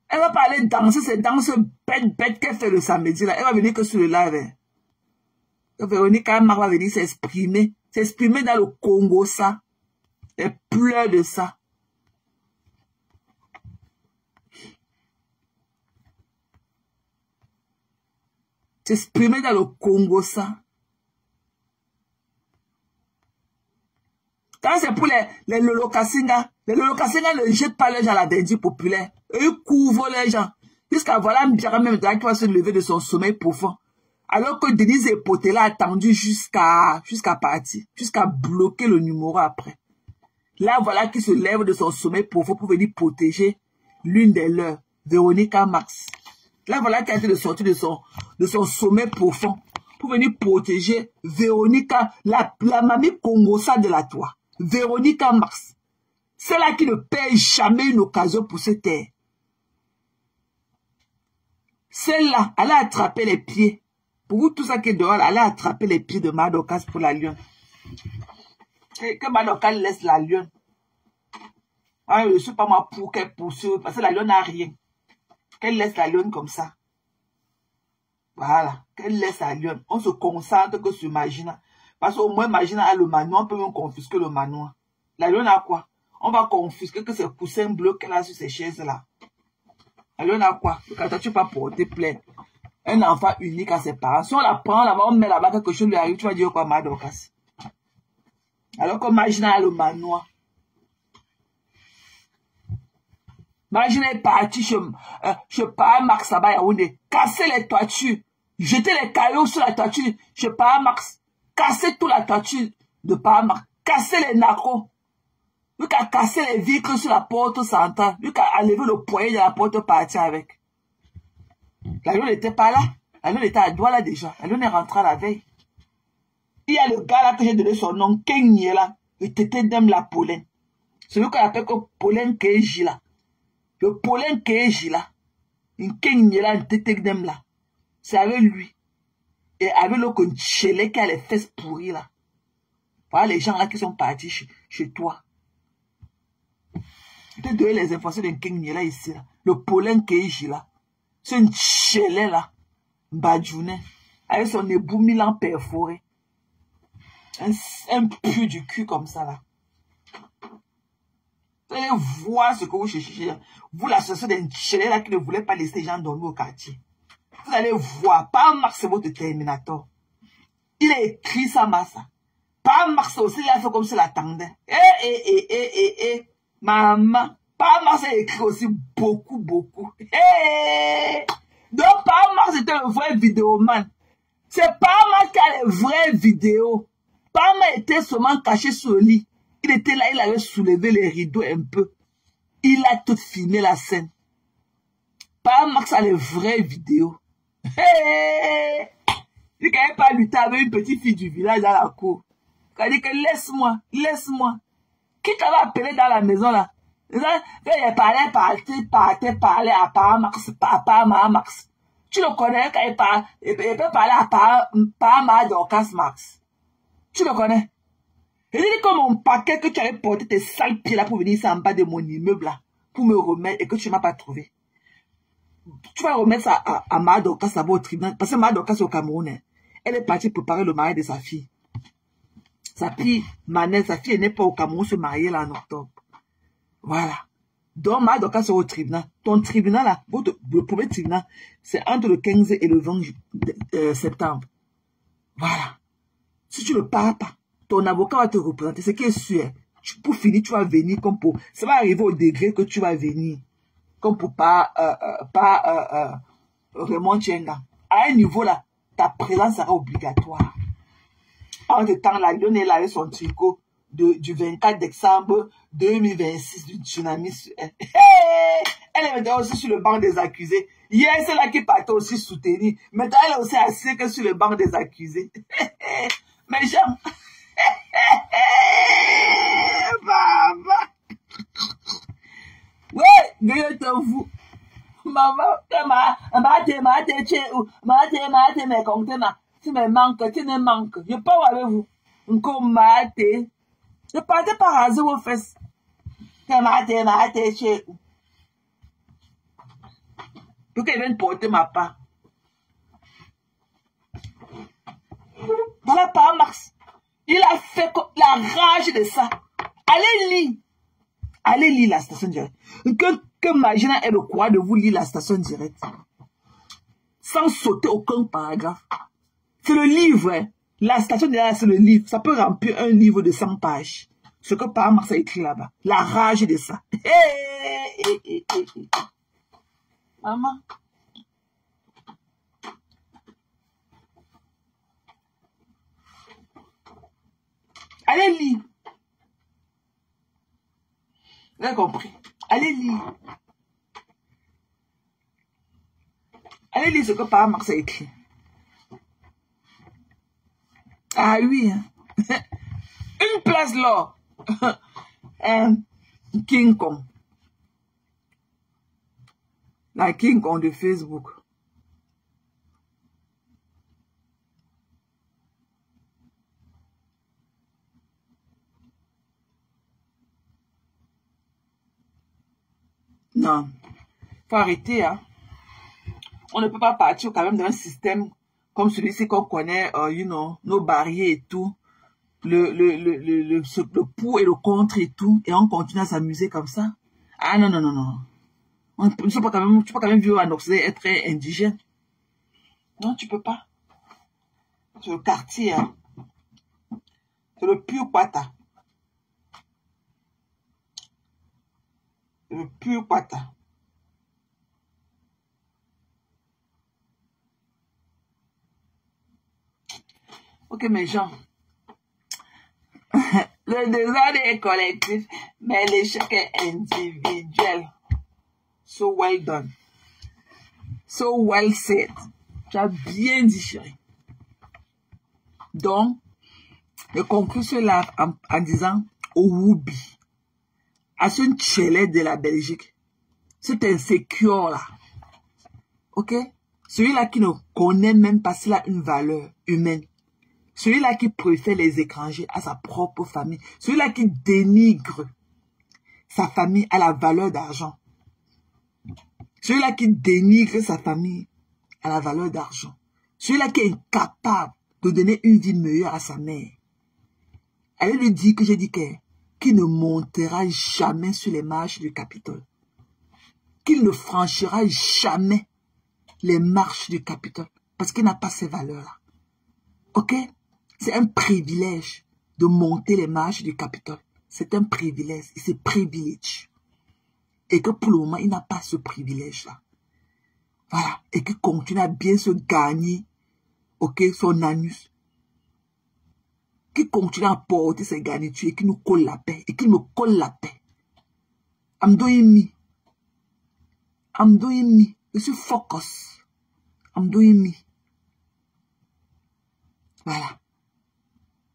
Elle va pas aller danser ces danses bêtes qu'elle fait le samedi là. Elle va venir que sur le live. Que Véronica Mars va venir s'exprimer. S'exprimer dans le Congo, ça. Elle pleure de ça. S'exprimer dans le Congo, ça. Quand c'est pour les Lolo-Kassinga ne jettent pas les gens à la verdure populaire. Eux couvrent les gens. Jusqu'à voilà Mbiara même qui va se lever de son sommeil profond. Alors que Denise Epotela a attendu jusqu'à partir, jusqu'à bloquer le numéro après. Là, voilà qui se lève de son sommeil profond pour venir protéger l'une des leurs, Véronica Mars. Là, voilà qui a été de sortir de son sommeil profond pour venir protéger Véronica, la mamie congosa de la toi. Véronica Mars. Celle-là qui ne perd jamais une occasion pour se taire. Celle-là, elle a attrapé les pieds. Pour vous, tout ça qui est dehors, elle a attrapé les pieds de Madokas pour la lionne. Que Madokas laisse la lionne. Ah, je ne suis pas moi pour qu'elle poursuive, parce que la lionne n'a rien. Qu'elle laisse la lionne comme ça. Voilà. Qu'elle laisse la lionne. On se concentre que sur Magina. Parce qu'au moins, Magina a le manoir. On peut même confisquer le manoir. La lionne a quoi? On va confisquer que ces coussins bleus qu'elle a sur ces chaises-là. La lionne a quoi? Quand tu ne peux pas porter plainte. Un enfant unique à ses parents. Si on la prend là-bas, on met là-bas quelque chose lui arrive, tu vas dire quoi, Madokas? Alors que Magina a le manoir. Magina est parti chez Max Saba Yaoundé, casser les toitures, jeter les cailloux sur la toiture chez Max, casser toute la toiture de Max, casser les nacros, lui qui a cassé les vitres sur la porte centrale, lui qui a enlevé le poignet de la porte partir avec. La lune n'était pas là, la lune était à Douala déjà, la lune est rentrée la veille. Il y a le gars là que j'ai donné son nom, Kenye là, le tété d'Em la Pollen. Celui qu'on appelle que Pollen Keji là. Le Pollen Keji là, une Kenye là, une tété d'Em là. C'est avec lui. Et avec le Conchele qui a les fesses pourries là. Voilà les gens là qui sont partis chez toi. Je te donne les informations d'un Kenye là ici là. Le Pollen Keji là. C'est une chélé là. Badjounet. Avec son ébout Milan perforé. Un pu du cul comme ça là. Vous allez voir ce que vous cherchez. Vous l'associez d'un chélé là qui ne voulait pas laisser les gens dormir au quartier. Vous allez voir. Pas Max, c'est votre Terminator. Il a écrit ça, Massa. Pas Max aussi, il a fait comme s'il attendait. Maman. Pas Max a écrit aussi beaucoup. Donc, pas Max était le vrai vidéoman. C'est pas Max qui a les vraies vidéos. Pas Max était seulement caché sur le lit. Il était là, il avait soulevé les rideaux un peu. Il a tout filmé la scène. Pas Max a les vraies vidéos. Il n'avait pas lutté avec une petite fille du village dans la cour. Il a dit que laisse-moi. Qui t'avait appelé dans la maison là? Il parlait à Papa Max. Tu le connais quand il peut parler à Papa Dorcas Max. Tu le connais? Il dit comme mon paquet que tu avais porté tes sales pieds là pour venir ici en bas de mon immeuble là, pour me remettre et que tu ne m'as pas trouvé. Tu vas remettre ça à Madoka, ça va au tribunal. Parce que Madoka, c'est au Cameroun. Hein. Elle est partie préparer le mariage de sa fille. Sa fille, Manette, sa fille n'est pas au Cameroun, se marier là en octobre. Voilà. Donc, Madoka, c'est au tribunal. Ton tribunal là, le premier tribunal, c'est entre le 15 et le 20 septembre. Voilà. Si tu ne pars pas, ton avocat va te représenter. Ce qui est sûr, pour finir, tu vas venir comme pour... Ça va arriver au degré que tu vas venir. Comme pour pas Raymond Tchenga. À un niveau là, ta présence sera obligatoire. En ce temps, la Lyon est là avec son tricot du 24 décembre 2026 du tsunami. Elle est maintenant aussi sur le banc des accusés. Hier, c'est là qui partait aussi soutenir. Maintenant, elle est aussi assise que sur le banc des accusés. Mais j'aime. Maman. Ouais, Dieu te vous. Maman, mais contenant. Tu me manques, tu ne manques. Je parle avec vous. Je partais par raser vos fesses. Pour qu'elle vienne porter ma part. Voilà par Max. Il a fait la rage de ça. Allez lire la station directe. Que Magina ait le courage de vous lire la station directe. Sans sauter aucun paragraphe. C'est le livre. Hein. La station directe, c'est le livre. Ça peut remplir un livre de 100 pages. Ce que par Max a écrit là-bas. La rage de ça. Maman. Allez lire. Vous avez compris? Allez lire. Allez lire ce que par Max a écrit. Ah oui. Hein. Une place là. King Kong. La King Kong de Facebook. Non. Faut arrêter, hein. On ne peut pas partir quand même dans un système comme celui-ci qu'on connaît, nos barrières et tout. Le pour et le contre et tout. Et on continue à s'amuser comme ça. Ah non, non, non, non. Tu peux quand même vivre en Occident et être indigène. Non, tu peux pas. C'est le quartier, hein. C'est le pur Kwata. C'est le pur Kwata. Ok, mes gens. Le désordre est collectif, mais l'échec est individuel. So well done. So well said. Tu as bien dit, chérie. Donc, je conclue cela en disant au Woubi, à ce tchelette de la Belgique, cet insécure là, ok? Celui-là qui ne connaît même pas s'il a une valeur humaine. Celui-là qui préfère les étrangers à sa propre famille. Celui-là qui dénigre sa famille à la valeur d'argent. Celui-là qui dénigre sa famille à la valeur d'argent. Celui-là qui est incapable de donner une vie meilleure à sa mère. Allez lui dire que j'ai dit qu'il ne montera jamais sur les marches du Capitole. Qu'il ne franchira jamais les marches du Capitole. Parce qu'il n'a pas ces valeurs-là. Ok? C'est un privilège de monter les marches du Capitole. C'est un privilège. C'est privilège. Et que pour le moment, il n'a pas ce privilège-là. Voilà. Et qu'il continue à bien se gagner, ok, son anus. Qu'il continue à porter ses garnitures et qu'il nous colle la paix. Et qu'il me colle la paix. I'm doing me. I'm doing me. Je suis focus. I'm doing me. Voilà.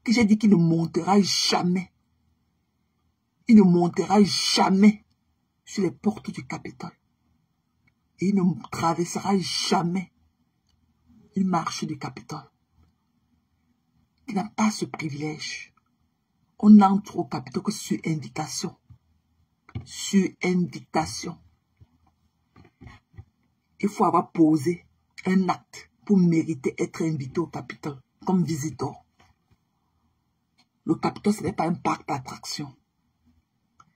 Que j'ai dit qu'il ne montera jamais. Il ne montera jamais sur les portes du Capitole. Et il ne traversera jamais une marche du Capitole. qui n'a pas ce privilège. On entre au capital que sur indication. Sur indication. Il faut avoir posé un acte pour mériter être invité au capital comme visiteur. Le capital, ce n'est pas un parc d'attraction.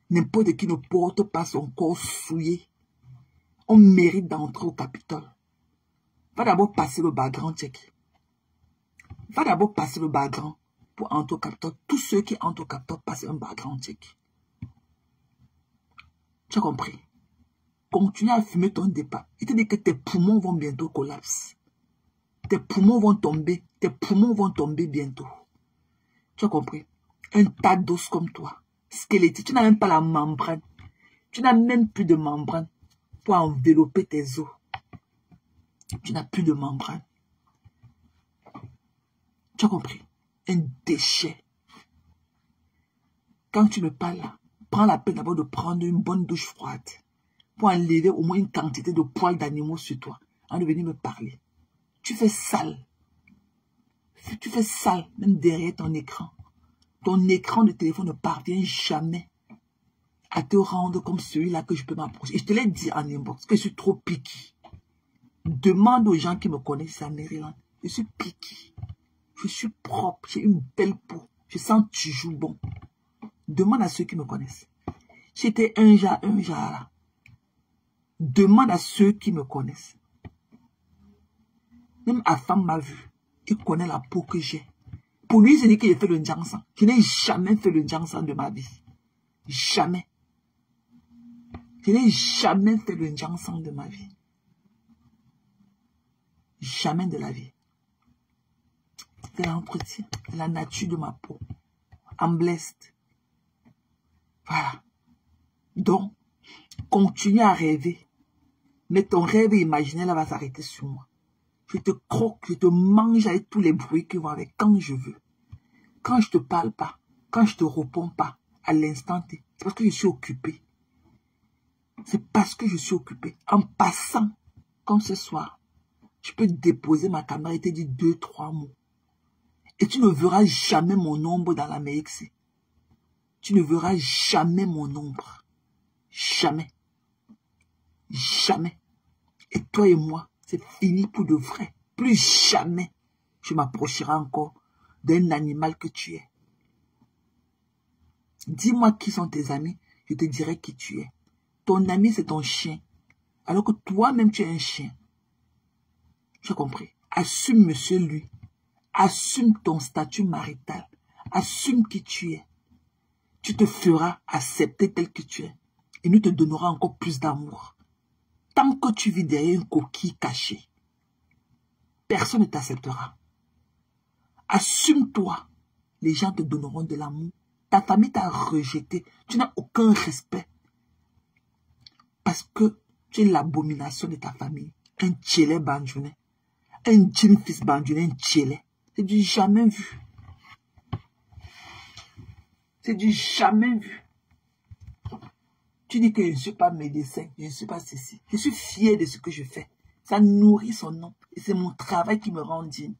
N'importe qui ne porte pas son corps souillé. On mérite d'entrer au capital. Va d'abord passer le background check. Va d'abord passer le background pour entrer au capital. Tous ceux qui entrent au capital passent un background check. Tu as compris? Continue à fumer ton départ. Il te dit que tes poumons vont bientôt collapser. Tes poumons vont tomber. Tes poumons vont tomber bientôt. Tu as compris? Un tas d'os comme toi. Squelettique. Tu n'as même pas la membrane. Tu n'as même plus de membrane pour envelopper tes os. Tu n'as plus de membrane. Tu as compris? Un déchet. Quand tu me parles là, prends la peine d'abord de prendre une bonne douche froide pour enlever au moins une quantité de poils d'animaux sur toi avant de venir me parler. Tu fais sale. Tu fais sale même derrière ton écran. Ton écran de téléphone ne parvient jamais à te rendre comme celui-là que je peux m'approcher. Et je te l'ai dit en inbox que je suis trop picky. Demande aux gens qui me connaissent à Maryland. Je suis picky. Je suis propre. J'ai une belle peau. Je sens toujours bon. Demande à ceux qui me connaissent. J'étais un genre là. Demande à ceux qui me connaissent. Même Afam m'a vu. Il connaît la peau que j'ai. Pour lui, je dis que j'ai fait le Njangsan. Je n'ai jamais fait le Njangsan de ma vie. Jamais. Je n'ai jamais fait le Njangsan de ma vie. Jamais de la vie. C'est l'entretien, la nature de ma peau. I'm blessed. Voilà. Donc, continue à rêver. Mais ton rêve imaginaire là va s'arrêter sur moi. Je te croque, je te mange avec tous les bruits qui vont avec quand je veux. Quand je te parle pas, quand je te réponds pas, à l'instant T, c'est parce que je suis occupé. C'est parce que je suis occupé. En passant, comme ce soir, je peux déposer ma caméra et te dire 2-3 mots. Et tu ne verras jamais mon ombre dans la MXC. Tu ne verras jamais mon ombre. Jamais. Jamais. Et toi et moi, c'est fini pour de vrai. Plus jamais je m'approcherai encore d'un animal que tu es. Dis-moi qui sont tes amis, je te dirai qui tu es. Ton ami, c'est ton chien. Alors que toi-même, tu es un chien. Tu as compris? Assume, monsieur, lui. Assume ton statut marital. Assume qui tu es. Tu te feras accepter tel que tu es. Et nous te donnerons encore plus d'amour. Tant que tu vis derrière une coquille cachée, personne ne t'acceptera. Assume-toi. Les gens te donneront de l'amour. Ta famille t'a rejeté. Tu n'as aucun respect. Parce que tu es l'abomination de ta famille. Un tchélé bandjounais. Un djinn fils bandjounais, un tchélé. C'est du jamais vu. C'est du jamais vu. Tu dis que je ne suis pas médecin, je ne suis pas ceci. Je suis fier de ce que je fais. Ça nourrit son nom. Et c'est mon travail qui me rend digne.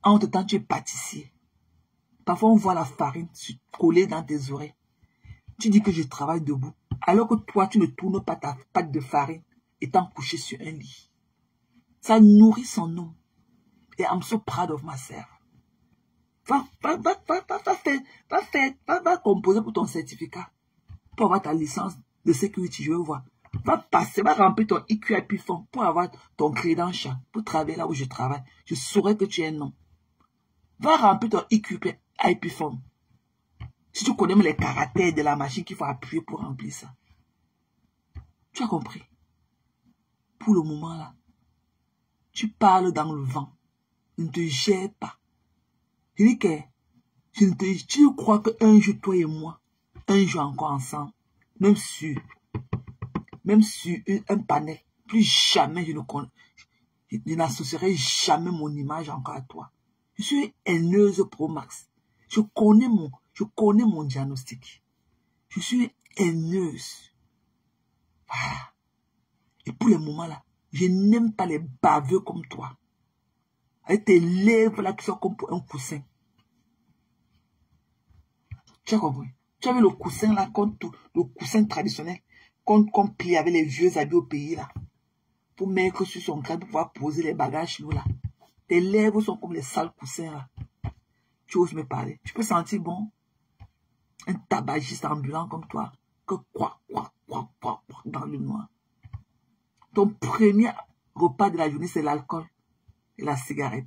Entre-temps, tu es pâtissier. Parfois, on voit la farine collée dans tes oreilles. Tu dis que je travaille debout. Alors que toi, tu ne tournes pas ta pâte de farine étant couché sur un lit. Ça nourrit son nom. Et I'm so proud of myself. Va composer pour ton certificat. Pour avoir ta licence de sécurité, je veux voir. Va passer, va remplir ton IQIP Form pour avoir ton credential, pour travailler là où je travaille. Je saurais que tu es un nom. Va remplir ton IQIP Form. Si tu connais les caractères de la machine qu'il faut appuyer pour remplir ça. Tu as compris? Pour le moment là, tu parles dans le vent. Ne te gère pas. Je dis que tu crois qu'un jour, toi et moi, un jour encore ensemble, même sur un panel, plus jamais je n'associerai jamais mon image encore à toi. Je suis haineuse pro max. Je connais mon diagnostic. Je suis haineuse. Voilà. Et pour le moment là, je n'aime pas les baveux comme toi. Avec tes lèvres là qui sont comme un coussin. Tu as compris? Tu as vu le coussin là, le coussin traditionnel, qu'on plie avec les vieux habits au pays là. Pour mettre sur son crâne, pour pouvoir poser les bagages chez nous là. Tes lèvres sont comme les sales coussins là. Tu oses me parler. Tu peux sentir bon. Un tabagiste ambulant comme toi. Que quoi, dans le noir. Ton premier repas de la journée, c'est l'alcool et la cigarette.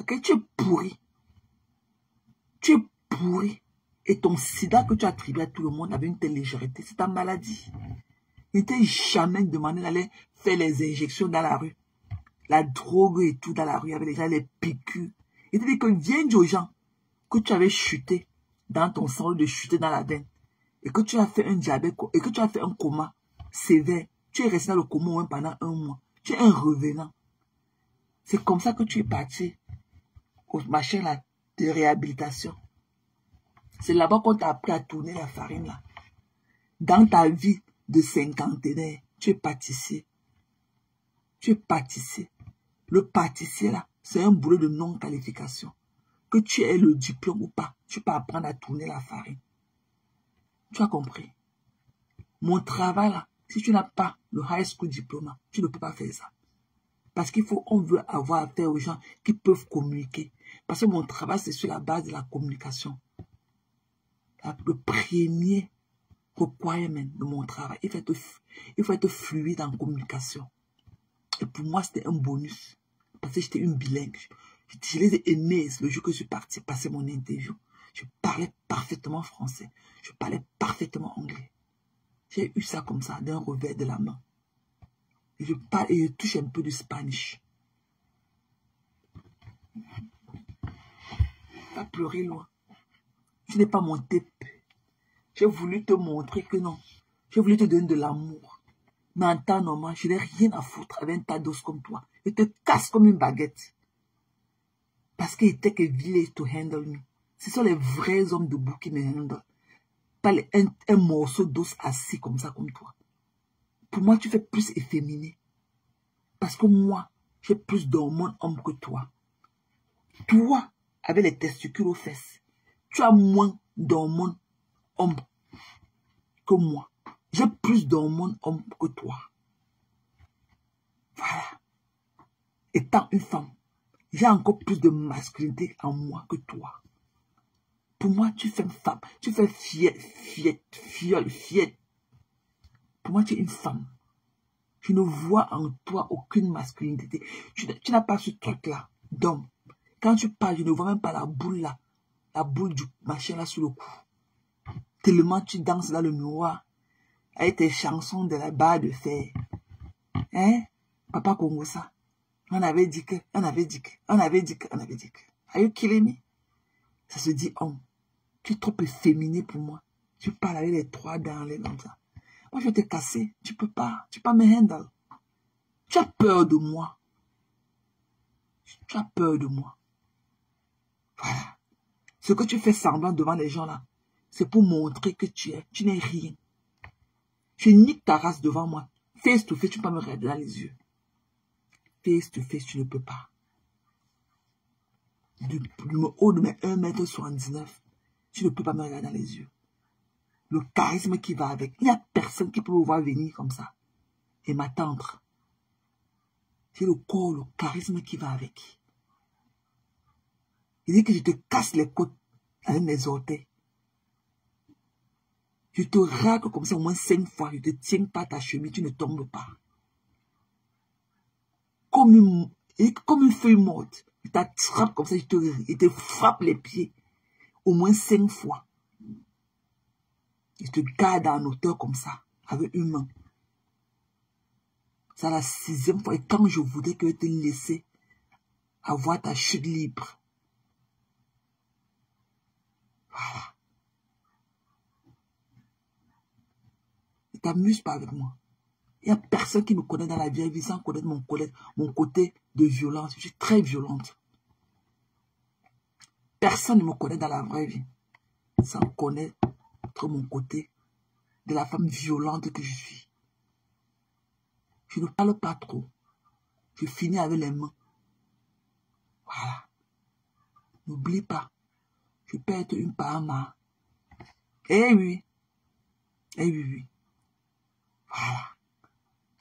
Ok, tu es pourri. Tu es pourri. Et ton sida que tu attribues à tout le monde avec une telle légèreté, c'est ta maladie. Il ne t'a jamais demandé d'aller faire les injections dans la rue. La drogue et tout dans la rue avec les gens, les piqûres. Il t'a dit que viens dire aux gens que tu avais chuté dans ton sang, de chuter dans la veine. Et que tu as fait un diabète, et que tu as fait un coma sévère. Tu es resté dans le coma pendant 1 mois. Tu es un revenant. C'est comme ça que tu es parti au machin là, de réhabilitation. C'est là-bas qu'on t'a appris à tourner la farine là. Dans ta vie de cinquantenaire, tu es pâtissier. Tu es pâtissier. Le pâtissier là, c'est un boulot de non-qualification. Que tu aies le diplôme ou pas, tu peux apprendre à tourner la farine. Tu as compris? Mon travail là, si tu n'as pas le high school diplôme, tu ne peux pas faire ça. Parce on veut avoir affaire aux gens qui peuvent communiquer. Parce que mon travail, c'est sur la base de la communication. Le premier requirement de mon travail, il faut être fluide en communication. Et pour moi, c'était un bonus. Parce que j'étais une bilingue. Je les ai aimés le jour que je suis parti passer mon interview. Je parlais parfaitement français. Je parlais parfaitement anglais. J'ai eu ça comme ça, d'un revers de la main. Et je parle et je touche un peu de Spanish. Pas pleurer loin. Tu n'es pas mon type. J'ai voulu te montrer que non. J'ai voulu te donner de l'amour. Mais en temps normal, je n'ai rien à foutre avec un tas d'os comme toi. Je te casse comme une baguette. Parce qu'il take a village to handle me. Ce sont les vrais hommes debout qui me handle. Pas un morceau d'os assis comme ça, comme toi. Pour moi, tu fais plus efféminé. Parce que moi, j'ai plus d'hormones homme que toi. Toi, avec les testicules aux fesses, tu as moins d'hormones homme que moi. J'ai plus d'hormones homme que toi. Voilà. Étant une femme, j'ai encore plus de masculinité en moi que toi. Pour moi, tu fais une femme. Tu fais fiette. Pour moi, tu es une femme. Je ne vois en toi aucune masculinité. Tu n'as pas ce truc-là d'homme. Quand tu parles, je ne vois même pas la boule là. La boule du machin là sur le cou. Tellement tu danses dans le miroir. Avec tes chansons de la barre de fer. Hein? Papa Congo ça. On avait dit que. Are you killing me? Ça se dit homme. Tu es trop efféminé pour moi. Tu parles avec les 3 dents les comme ça. Moi, je vais te casser. Tu peux pas me handle. Tu as peur de moi. Tu as peur de moi. Voilà. Ce que tu fais semblant devant les gens là, c'est pour montrer que tu n'es rien. Tu niques ta race devant moi. Face to face, tu peux pas me regarder dans les yeux. Face to face, tu ne peux pas. Du haut de mes 1,79 m, tu ne peux pas me regarder dans les yeux. Le charisme qui va avec. Il n'y a personne qui peut me voir venir comme ça et m'attendre. C'est le corps, le charisme qui va avec. Il dit que je te casse les côtes avec mes orteils. Je te racle comme ça au moins 5 fois. Je ne te tiens pas ta chemise, tu ne tombes pas. Comme une feuille morte. Je t'attrape comme ça, je te frappe les pieds au moins 5 fois. Je te garde en hauteur comme ça, avec une main. C'est la 6e fois. Et quand je voudrais que je te laisse avoir ta chute libre. Voilà. Ne t'amuse pas avec moi. Il n'y a personne qui me connaît dans la vieille vie sans connaître mon côté de violence. Je suis très violente. Personne ne me connaît dans la vraie vie sans connaître mon côté de la femme violente que je suis. Je ne parle pas trop. Je finis avec les mains. Voilà. N'oublie pas. Tu peux être une parent. Eh oui. Eh oui, oui. Voilà.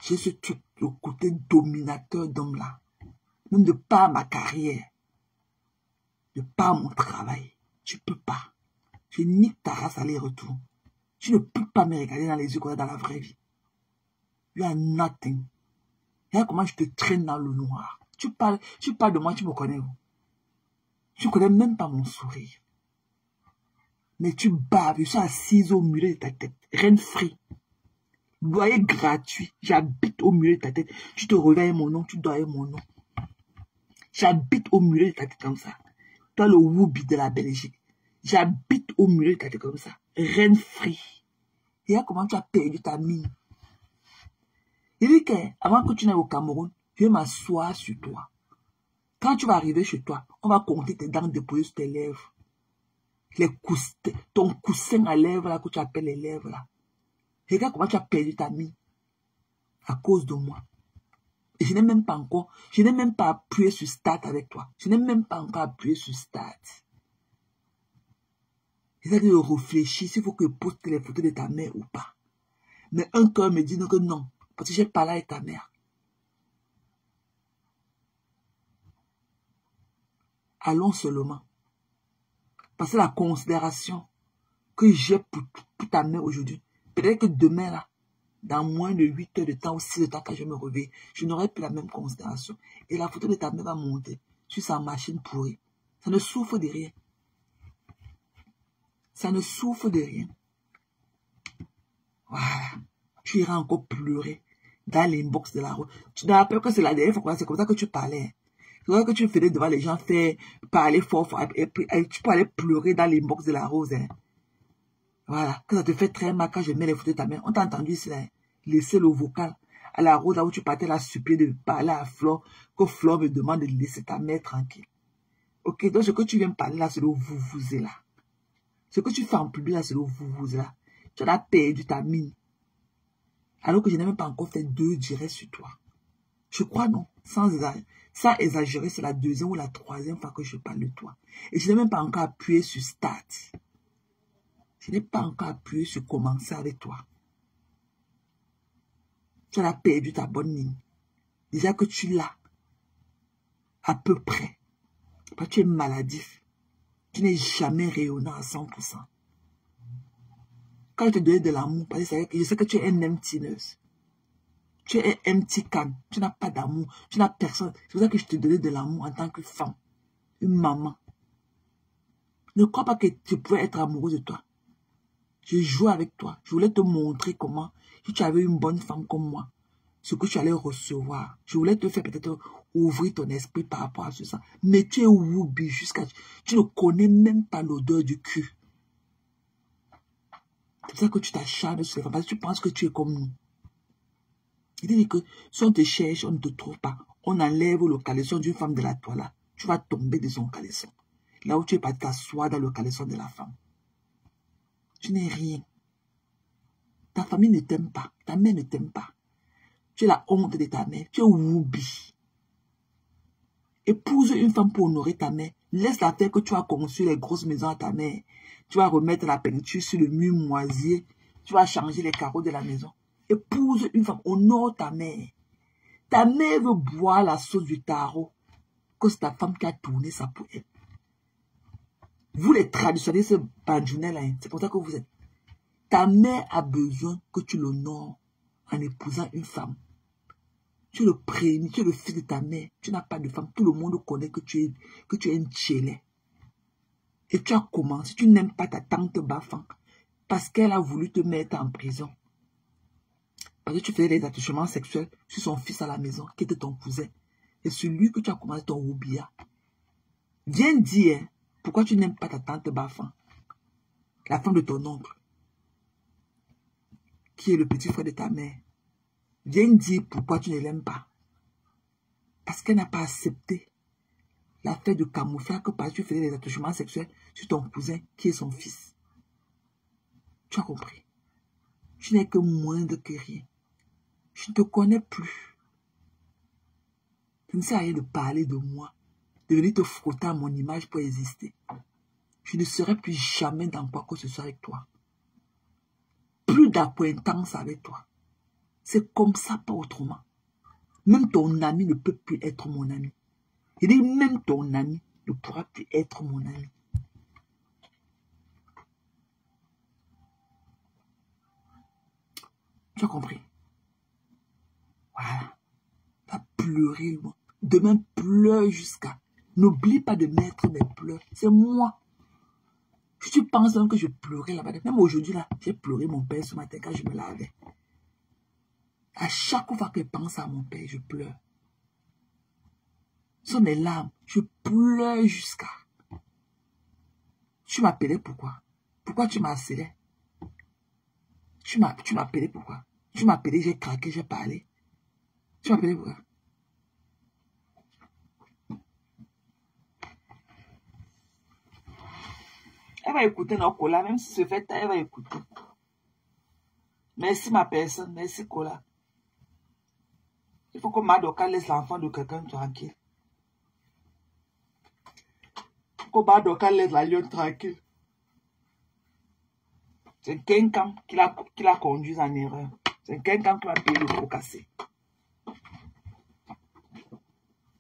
J'ai ce truc, le côté dominateur d'homme-là. Même de par ma carrière. De par mon travail. Tu peux pas. Je nique ta race aller-retour. Tu ne peux pas me regarder dans les yeux comme ça dans la vraie vie. You are nothing. Regarde comment je te traîne dans le noir. Tu parles de moi, tu me connais. Tu ne connais même pas mon sourire. Mais tu baves, je suis assise au milieu de ta tête. Reine free. Loyer gratuit. J'habite au milieu de ta tête. Tu te réveilles mon nom, tu dois mon nom. J'habite au milieu de ta tête comme ça. Toi, le Whoopi de la Belgique. J'habite au milieu de ta tête comme ça. Reine free. Regarde comment tu as perdu ta mine. Il dit qu'avant que tu n'ailles au Cameroun, je vais m'asseoir sur toi. Quand tu vas arriver chez toi, on va compter tes dents déposées sur tes lèvres. Ton coussin à lèvres là que tu appelles les lèvres là. Regarde comment tu as perdu ta mine à cause de moi. Et je n'ai même pas appuyé sur Start avec toi. Je n'ai même pas encore appuyé sur Start. C'est-à-dire que je réfléchis s'il faut que je poste les photos de ta mère ou pas. Mais un cœur me dit que non. Parce que j'ai parlé avec ta mère. Allons seulement. Parce que la considération que j'ai pour ta mère aujourd'hui, peut-être que demain, là, dans moins de 8 heures de temps ou 6 heures de temps, quand je me réveille, je n'aurai plus la même considération. Et la photo de ta mère va monter sur sa machine pourrie. Ça ne souffre de rien. Ça ne souffre de rien. Voilà. Tu iras encore pleurer dans l'inbox de la route. Tu te rappelles que c'est la dernière fois, c'est comme ça que tu parlais. C'est comme ça que tu faisais devant les gens, parler fort, et puis tu peux aller pleurer dans l'inbox de la rose. Hein. Voilà. Que ça te fait très mal quand je mets les photos de ta mère. On t'a entendu ici, là, laisser le vocal à la rose, là où tu partais la supplier de parler à Flore, que Flore me demande de laisser ta mère tranquille. Ok, donc ce que tu viens me parler là, c'est le vous là. Ce que tu fais en public là, c'est le vous là. Tu as perdu ta mine. Alors que je n'ai même pas encore fait 2 directs sur toi. Je crois non. Sans exagérer, c'est la 2e ou la 3e fois que je parle de toi. Et je n'ai même pas encore appuyé sur Start. Je n'ai pas encore appuyé sur commencer avec toi. Tu as perdu ta bonne mine. Déjà que tu l'as. À peu près. Parce que tu es maladif. Tu n'es jamais rayonnant à 100%. Quand je te donnais de l'amour, parce que je sais que tu es un empty nurse. Tu es un empty can. Tu n'as pas d'amour. Tu n'as personne. C'est pour ça que je te donnais de l'amour en tant que femme. Une maman. Ne crois pas que tu pouvais être amoureuse de toi. Je jouais avec toi. Je voulais te montrer comment, si tu avais une bonne femme comme moi, ce que tu allais recevoir. Je voulais te faire peut-être ouvrir ton esprit par rapport à ça. Mais tu es Whoopi jusqu'à... Tu ne connais même pas l'odeur du cul. C'est pour ça que tu t'acharnes sur les femmes. Parce que tu penses que tu es comme nous. Il dit que si on te cherche, on ne te trouve pas. On enlève le caleçon d'une femme de la toile. Tu vas tomber de son caleçon. Là où tu es parti t'asseoir dans le caleçon de la femme. Tu n'es rien. Ta famille ne t'aime pas. Ta mère ne t'aime pas. Tu es la honte de ta mère. Tu es Whoopi. Épouse une femme pour honorer ta mère. Laisse-la faire que tu as conçu les grosses maisons à ta mère. Tu vas remettre la peinture sur le mur moisier. Tu vas changer les carreaux de la maison. Épouse une femme. Honore ta mère. Ta mère veut boire la sauce du tarot. Que c'est ta femme qui a tourné ça pour elle. Vous les traditionnalistes bandjounais là, c'est pour ça que vous êtes. Ta mère a besoin que tu l'honores en épousant une femme. Tu es le premier, tu es le fils de ta mère. Tu n'as pas de femme. Tout le monde connaît que tu es un tchélet. Et tu as commencé. Tu n'aimes pas ta tante Bafan. Parce qu'elle a voulu te mettre en prison. Parce que tu faisais des attouchements sexuels sur son fils à la maison, qui était ton cousin. Et sur lui que tu as commencé ton Wubia. Viens dire pourquoi tu n'aimes pas ta tante Bafan. La femme de ton oncle. Qui est le petit frère de ta mère. Viens dire pourquoi tu ne l'aimes pas. Parce qu'elle n'a pas accepté l'affaire de camouflage que parce que tu faisais des attouchements sexuels sur ton cousin qui est son fils. Tu as compris. Tu n'es que moindre que rien. Je ne te connais plus. Tu ne sais rien de parler de moi. de venir te frotter à mon image pour exister. Je ne serai plus jamais dans quoi que ce soit avec toi. Plus d'acquaintance avec toi. C'est comme ça, pas autrement. Même ton ami ne peut plus être mon ami. Je dis, même ton ami ne pourra plus être mon ami. Tu as compris? Voilà. Tu as pleuré loin. Demain, pleure jusqu'à... N'oublie pas de mettre mes pleurs. C'est moi. Si tu penses que je pleurais là-bas, même aujourd'hui, là, j'ai pleuré mon père ce matin quand je me lavais. À chaque fois que je pense à mon père, je pleure. Ce sont mes larmes. Je pleure jusqu'à... Tu m'appelais pourquoi? Pourquoi tu m'as harcelé? Tu m'appelais pourquoi? Tu m'appelais, j'ai craqué, j'ai parlé. Tu m'appelais pourquoi? Elle va écouter nos Kola, même si c'est fait, elle va écouter. Merci ma personne, merci Kola. Il faut que Madoka laisse l'enfant de quelqu'un tranquille. Il faut que Madoka laisse la lionne tranquille. C'est quelqu'un qui l'a conduit en erreur. C'est quelqu'un qui va payer le pot cassé.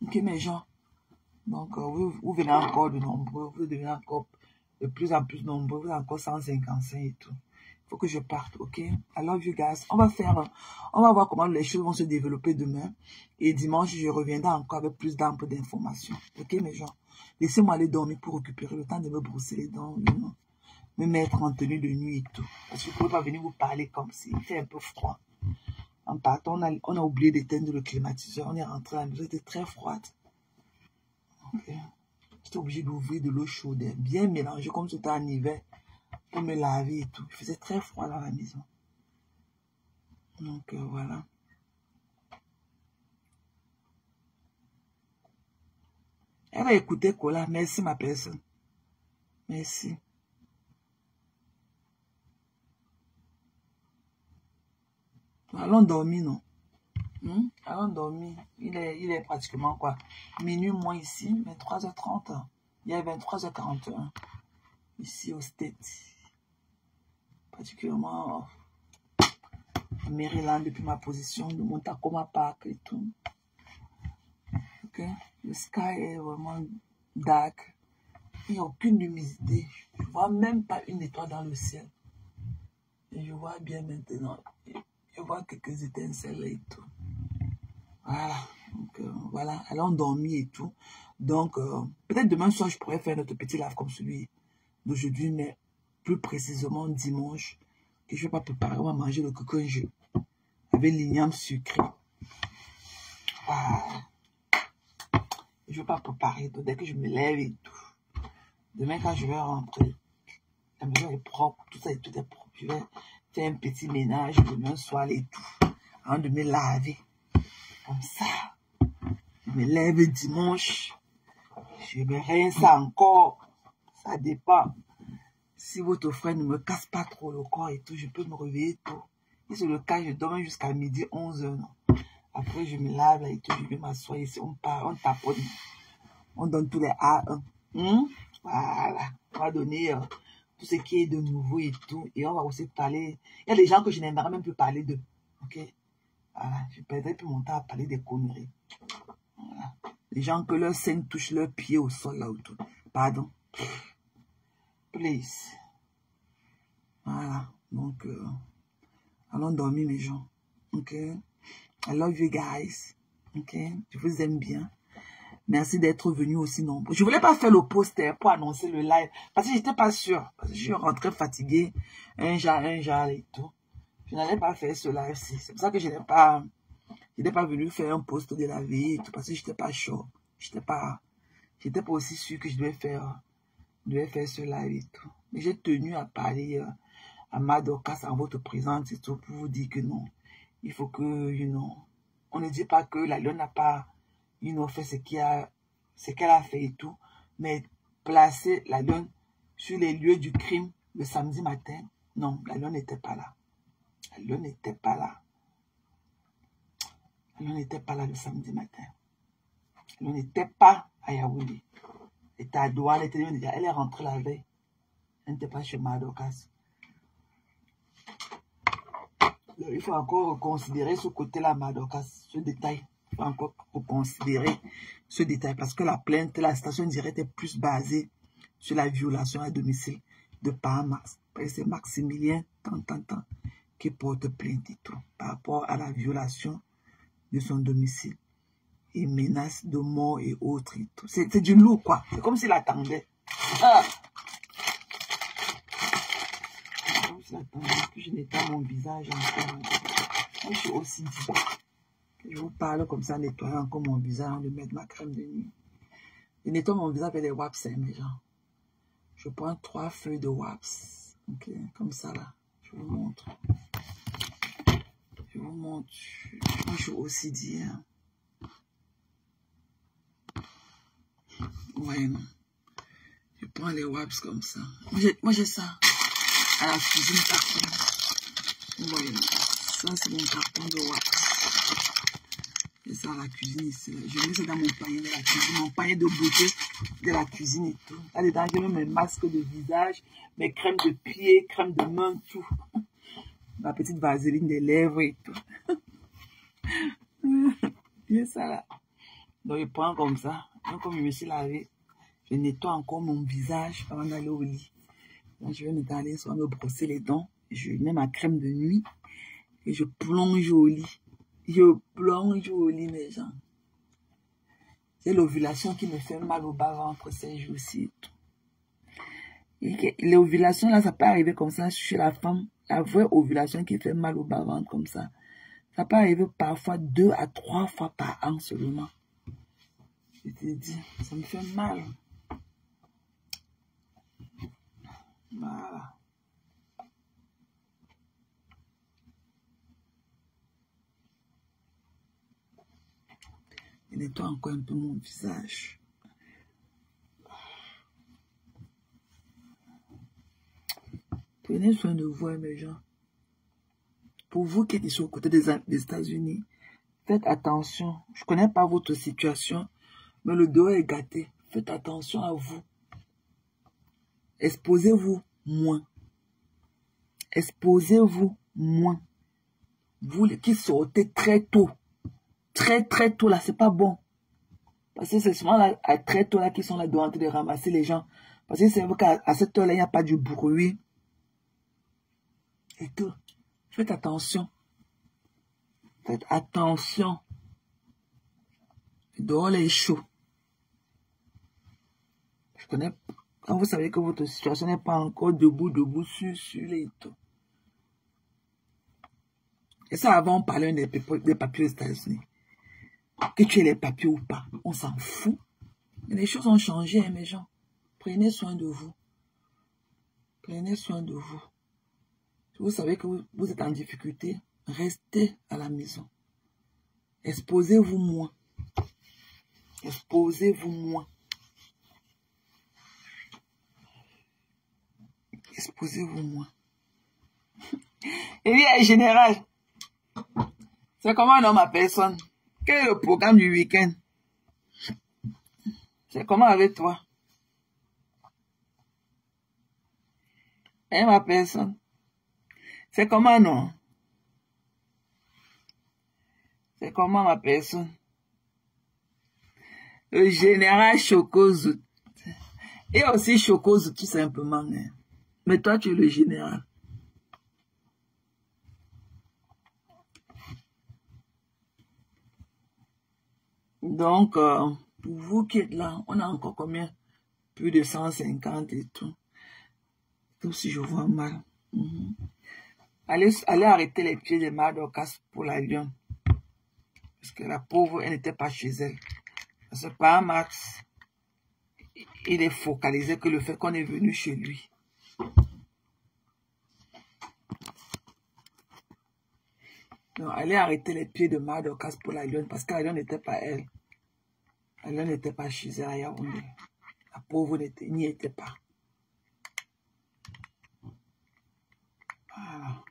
Ok mes gens. Donc vous venez encore de nombreux, vous devenez encore de plus en plus nombreux, vous êtes encore 155 et tout. Il faut que je parte, ok? I love you guys. On va voir comment les choses vont se développer demain. Et dimanche, je reviendrai encore avec plus d'amples d'informations. Ok, mes gens? Laissez-moi aller dormir pour récupérer le temps de me brosser les dents, me mettre en tenue de nuit et tout. Parce que je ne pouvais pas venir vous parler comme si il fait un peu froid. En partant, on a oublié d'éteindre le climatiseur. On est rentré à la maison, c'était très froide. Ok. J'étais obligé d'ouvrir de l'eau chaude, bien mélangée comme c'était en hiver. Pour me laver et tout. Il faisait très froid dans la maison. Donc, voilà. Elle va écouter Kola. Merci, ma personne. Merci. Allons dormir, non? Allons dormir. Il est pratiquement quoi? Minuit moins ici, 23h30. Il y a 23h41. Ici au States. Particulièrement Maryland depuis ma position de mon Tacoma Park et tout. Ok? Le sky est vraiment dark. Il n'y a aucune luminosité. Je ne vois même pas une étoile dans le ciel. Et je vois bien maintenant. Je vois quelques étincelles et tout. Voilà. Donc, voilà. Allons dormir et tout. Donc, peut-être demain soir, je pourrais faire notre petit live comme celui d'aujourd'hui, mais plus précisément dimanche. Et je ne vais pas préparer. On va manger le coquin jeu avec l'igname sucré. Voilà. Je ne vais pas préparer. Donc, dès que je me lève et tout. Demain, quand je vais rentrer, la maison est propre, tout ça, tout est propre. Je vais faire un petit ménage demain soir et tout, avant de me laver. Comme ça, je me lève dimanche, je me rince encore. Ça dépend. Si votre frère ne me casse pas trop le corps et tout, je peux me réveiller tôt. Et sur le cas, je dors jusqu'à midi, 11h. Après, je me lave là et tout, je vais m'asseoir ici, on parle, on tapote. On donne tous les A1. Voilà. On va donner tout ce qui est de nouveau et tout. Et on va aussi parler. Il y a des gens que je n'aimerais même plus parler d'eux. Ok? Voilà. Je perdrai plus mon temps à parler des conneries. Voilà. Les gens que leur scène touche leur pied au sol là autour. Pardon. Please. Voilà. Donc, allons dormir mes gens. Ok? I love you guys. Ok? Je vous aime bien. Merci d'être venu aussi nombreux. Je ne voulais pas faire le poster pour annoncer le live. Parce que je n'étais pas sûre. Parce que je suis rentrée fatiguée. Un genre et tout. Je n'allais pas faire ce live-ci. C'est pour ça que je n'étais pas venu faire un post de la vie et tout. Parce que je n'étais pas chaud. Je n'étais pas aussi sûre que je devais faire ce live et tout. Mais j'ai tenu à parler à Madoka en votre présence et tout. Pour vous dire que non. Il faut que, on ne dit pas que la lionne n'a pas... fait ce qu'elle a fait et tout, mais placer la lionne sur les lieux du crime le samedi matin, non, la lionne n'était pas là. La lionne n'était pas là. La lionne n'était pas là le samedi matin. La lionne n'était pas à Yaoundé. Et ta douane était venue dire, elle est rentrée la veille. Elle n'était pas chez Madokas. Donc, il faut encore reconsidérer ce côté-là, Madokas, ce détail. Il faut encore reconsidérer ce détail parce que la plainte, la station directe est plus basée sur la violation à domicile de Pamax. C'est Maximilien tant qui porte plainte et tout par rapport à la violation de son domicile et menaces de mort et autres et tout. C'est du lourd quoi. C'est comme s'il attendait. Ah. Comme s'il attendait que je n'ai pas mon visage encore. Moi je suis aussi dit. Je vous parle comme ça, nettoyant encore mon visage, de mettre ma crème de nuit. Je nettoie mon visage avec les wax, mes gens. Je prends 3 feuilles de wax. Ok, comme ça là. Je vous montre. Je vous montre. Moi, je suis aussi dit. Hein. Ouais, non. Je prends les wax comme ça. Moi, j'ai ça. À la cuisine, carton. Ouais, ça, c'est mon carton de wax. Et ça, à la cuisine ici. Là. Je mets ça dans mon panier de la cuisine. Mon panier de beauté de la cuisine et tout. Là-dedans, je mets mes masques de visage, mes crèmes de pieds, crèmes de main, tout. Ma petite vaseline des lèvres et tout. J'ai ça là. Donc, je prends comme ça. Donc, comme je me suis lavé, je nettoie encore mon visage avant d'aller au lit. Donc, je vais aller soit me brosser les dents. Je mets ma crème de nuit et je plonge au lit. Je plonge au lit, mes gens. C'est l'ovulation qui me fait mal au bas-ventre ces jours-ci. L'ovulation, là, ça peut arriver comme ça chez la femme. La vraie ovulation qui fait mal au bas-ventre comme ça. Ça peut arriver parfois 2 à 3 fois par an seulement. Je te dis, ça me fait mal. Voilà. Je nettoie encore un peu mon visage. Prenez soin de vous, mes gens. Pour vous qui êtes ici aux côtés des États-Unis, faites attention. Je ne connais pas votre situation, mais le dos est gâté. Faites attention à vous. Exposez-vous moins. Exposez-vous moins. Vous qui sortez très tôt. Très tôt là, c'est pas bon. Parce que c'est souvent là, à très tôt là qu'ils sont là devant de ramasser les gens. Parce que c'est vrai qu'à cette heure-là, il n'y a pas du bruit. Et tout. Faites attention. Faites attention. Dehors, il est chaud. Je connais. Quand vous savez que votre situation n'est pas encore debout sur les tout. Et ça, avant, on parlait des papiers aux États-Unis. Que tu aies les papiers ou pas, on s'en fout. Mais les choses ont changé, hein, mes gens. Prenez soin de vous. Prenez soin de vous. Si vous savez que vous êtes en difficulté, restez à la maison. Exposez-vous moins. Exposez-vous moins. Exposez-vous moins. Et bien, général, c'est comment non ma personne? Quel est le programme du week-end? C'est comment avec toi? Et ma personne? C'est comment non? C'est comment ma personne? Le général Chocozout. Et aussi Chocozout tout simplement. Hein. Mais toi, tu es le général. Donc, pour vous qui êtes là, on a encore combien? Plus de 150 et tout. Tout si je vois mal. Allez arrêter les pieds de Madokas pour la lionne. Parce que la pauvre, elle n'était pas chez elle. Parce que par Max, il est focalisé que le fait qu'on est venu chez lui. Donc, allez arrêter les pieds de Madokas pour la lionne. Parce que la lionne n'était pas elle. La lionne n'était pas chez elle à Yaoundé. La pauvre n'y était pas. Voilà.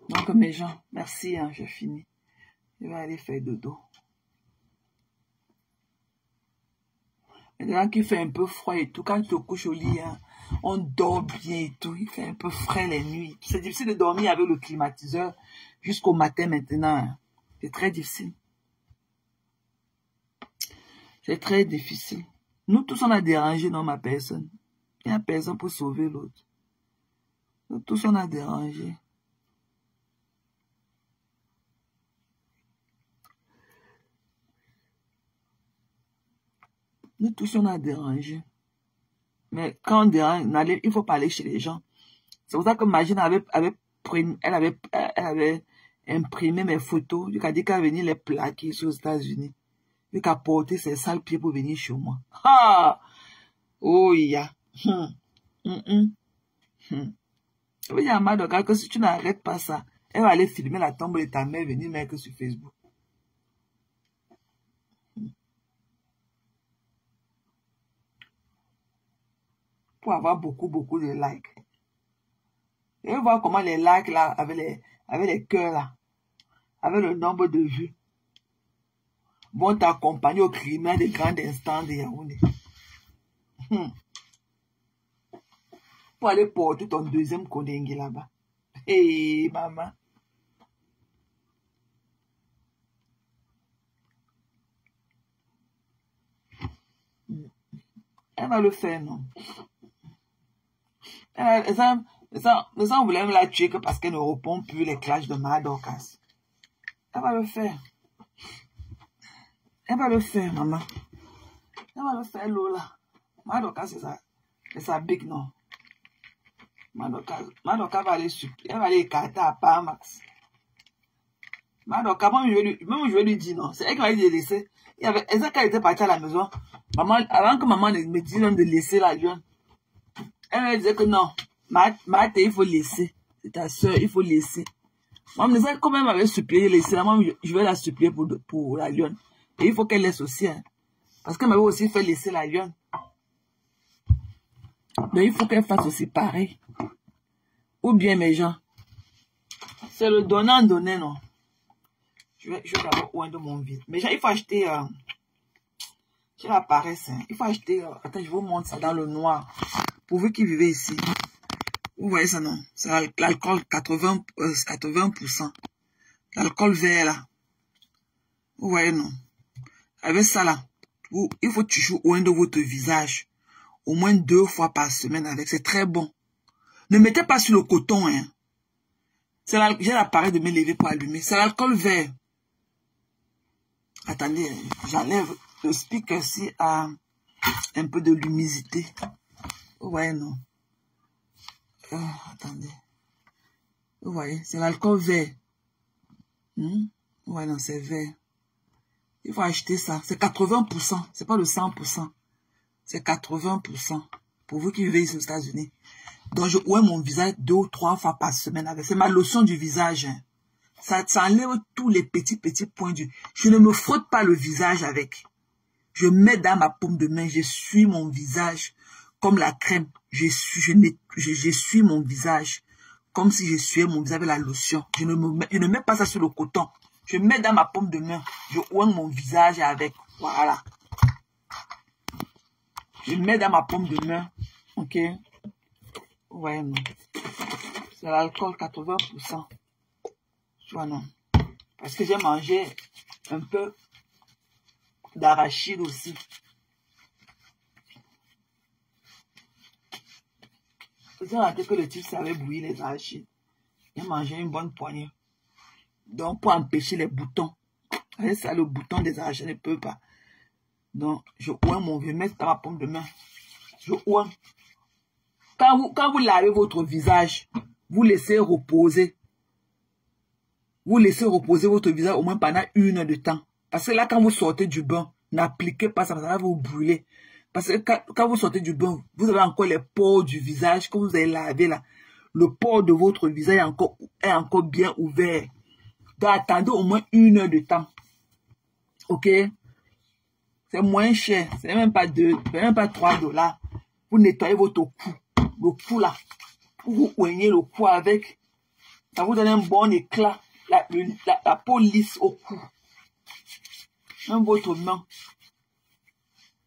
Donc mes gens, merci, hein, j'ai fini. Je vais aller faire dodo. Maintenant qu'il fait un peu froid et tout, quand tu te couches au lit, hein, on dort bien et tout. Il fait un peu frais les nuits. C'est difficile de dormir avec le climatiseur jusqu'au matin maintenant. Hein. C'est très difficile. C'est très difficile. Nous tous, on a dérangé dans ma personne. Il n'y a personne pour sauver l'autre. Nous tous, on a dérangé. Nous tous, on a dérangé. Mais quand on dérange, il ne faut pas aller chez les gens. C'est pour ça que Magine elle avait imprimé mes photos. Il a dit qu'elle venir les plaquer aux États-Unis. Il a porté ses sales pieds pour venir chez moi. Ah! Oh, yeah. Je veux dire à Madoka que si tu n'arrêtes pas ça, elle va aller filmer la tombe de ta mère et venir mettre sur Facebook. Pour avoir beaucoup de likes. Et voir comment les likes là, avec les cœurs là, avec le nombre de vues, vont t'accompagner au criminel des grands instants de Yaoundé. Pour aller porter ton deuxième Kondengui là-bas. Hé, maman. Elle va le faire, non? Ça, on voulait me la tuer que parce qu'elle ne répond plus les clashs de Madokas. Elle va le faire. Elle va le faire, maman. Elle va le faire, Lola. Madokas, c'est sa big, non? Madoka va aller elle va aller écarter à part Max. Madoka, même je vais lui dire non. C'est elle qui va lui laisser. Elle était partie à la maison. Maman, avant que maman me dise de laisser la lionne, elle me disait que non. Mate, il faut laisser. C'est ta soeur, il faut laisser. Maman me disait, comme elle m'avait supplié de laisser, maman, je vais la supplier pour la lionne. Et il faut qu'elle laisse aussi. Hein. Parce qu'elle m'avait aussi fait laisser la lionne. Mais il faut qu'elle fasse aussi pareil. Ou bien mes gens. C'est le donnant-donner, non? Je vais d'abord oindre mon vide. Mais il faut acheter... j'ai la paresse. Hein. Il faut acheter... attends, je vous montre ça dans le noir. Pour vous qui vivez ici. Vous voyez ça, non? C'est l'alcool 80%. L'alcool vert, là. Vous voyez, non? Avec ça, là. Il faut toujours oindre votre visage. Au moins 2 fois par semaine avec. C'est très bon. Ne mettez pas sur le coton. Hein. J'ai l'appareil de me lever pour allumer. C'est l'alcool vert. Attendez, j'enlève le speaker si a un peu de l'humidité. Ouais, non. Attendez. Vous voyez, c'est l'alcool vert. Ouais, non, c'est vert. Il faut acheter ça. C'est 80%. C'est pas le 100%. C'est 80%. Pour vous qui vivez ici aux États-Unis. Donc, je oins mon visage 2 ou 3 fois par semaine avec. C'est ma lotion du visage. Hein. Ça enlève tous les petits points du... Je ne me frotte pas le visage avec. Je mets dans ma paume de main. Je suis mon visage comme la crème. Je suis mon visage comme si je suais mon visage avec la lotion. Je ne mets pas ça sur le coton. Je mets dans ma paume de main. Je oins mon visage avec. Voilà. Je mets dans ma paume de main. Ok. Ouais, non. C'est l'alcool 80%. Soit non. Parce que j'ai mangé un peu d'arachide aussi. J'ai raté que le type savait bouillir les arachides. J'ai mangé une bonne poignée. Donc, pour empêcher les boutons. Avec ça, le bouton des arachides ne peut pas. Donc, je oins mon vieux, mets dans ma paume de main. Je oins. Quand vous lavez votre visage, vous laissez reposer. Vous laissez reposer votre visage au moins pendant 1 heure de temps. Parce que là, quand vous sortez du bain, n'appliquez pas ça, ça va vous brûler. Parce que quand vous sortez du bain, vous avez encore les pores du visage que vous avez lavé là. Le pore de votre visage est encore bien ouvert. Donc, attendez au moins 1 heure de temps. Ok? C'est moins cher. C'est même pas 3 $. Vous nettoyez votre cou. Le cou là. Vous oignez le cou avec. Ça vous donne un bon éclat. la peau lisse au cou. Même votre main.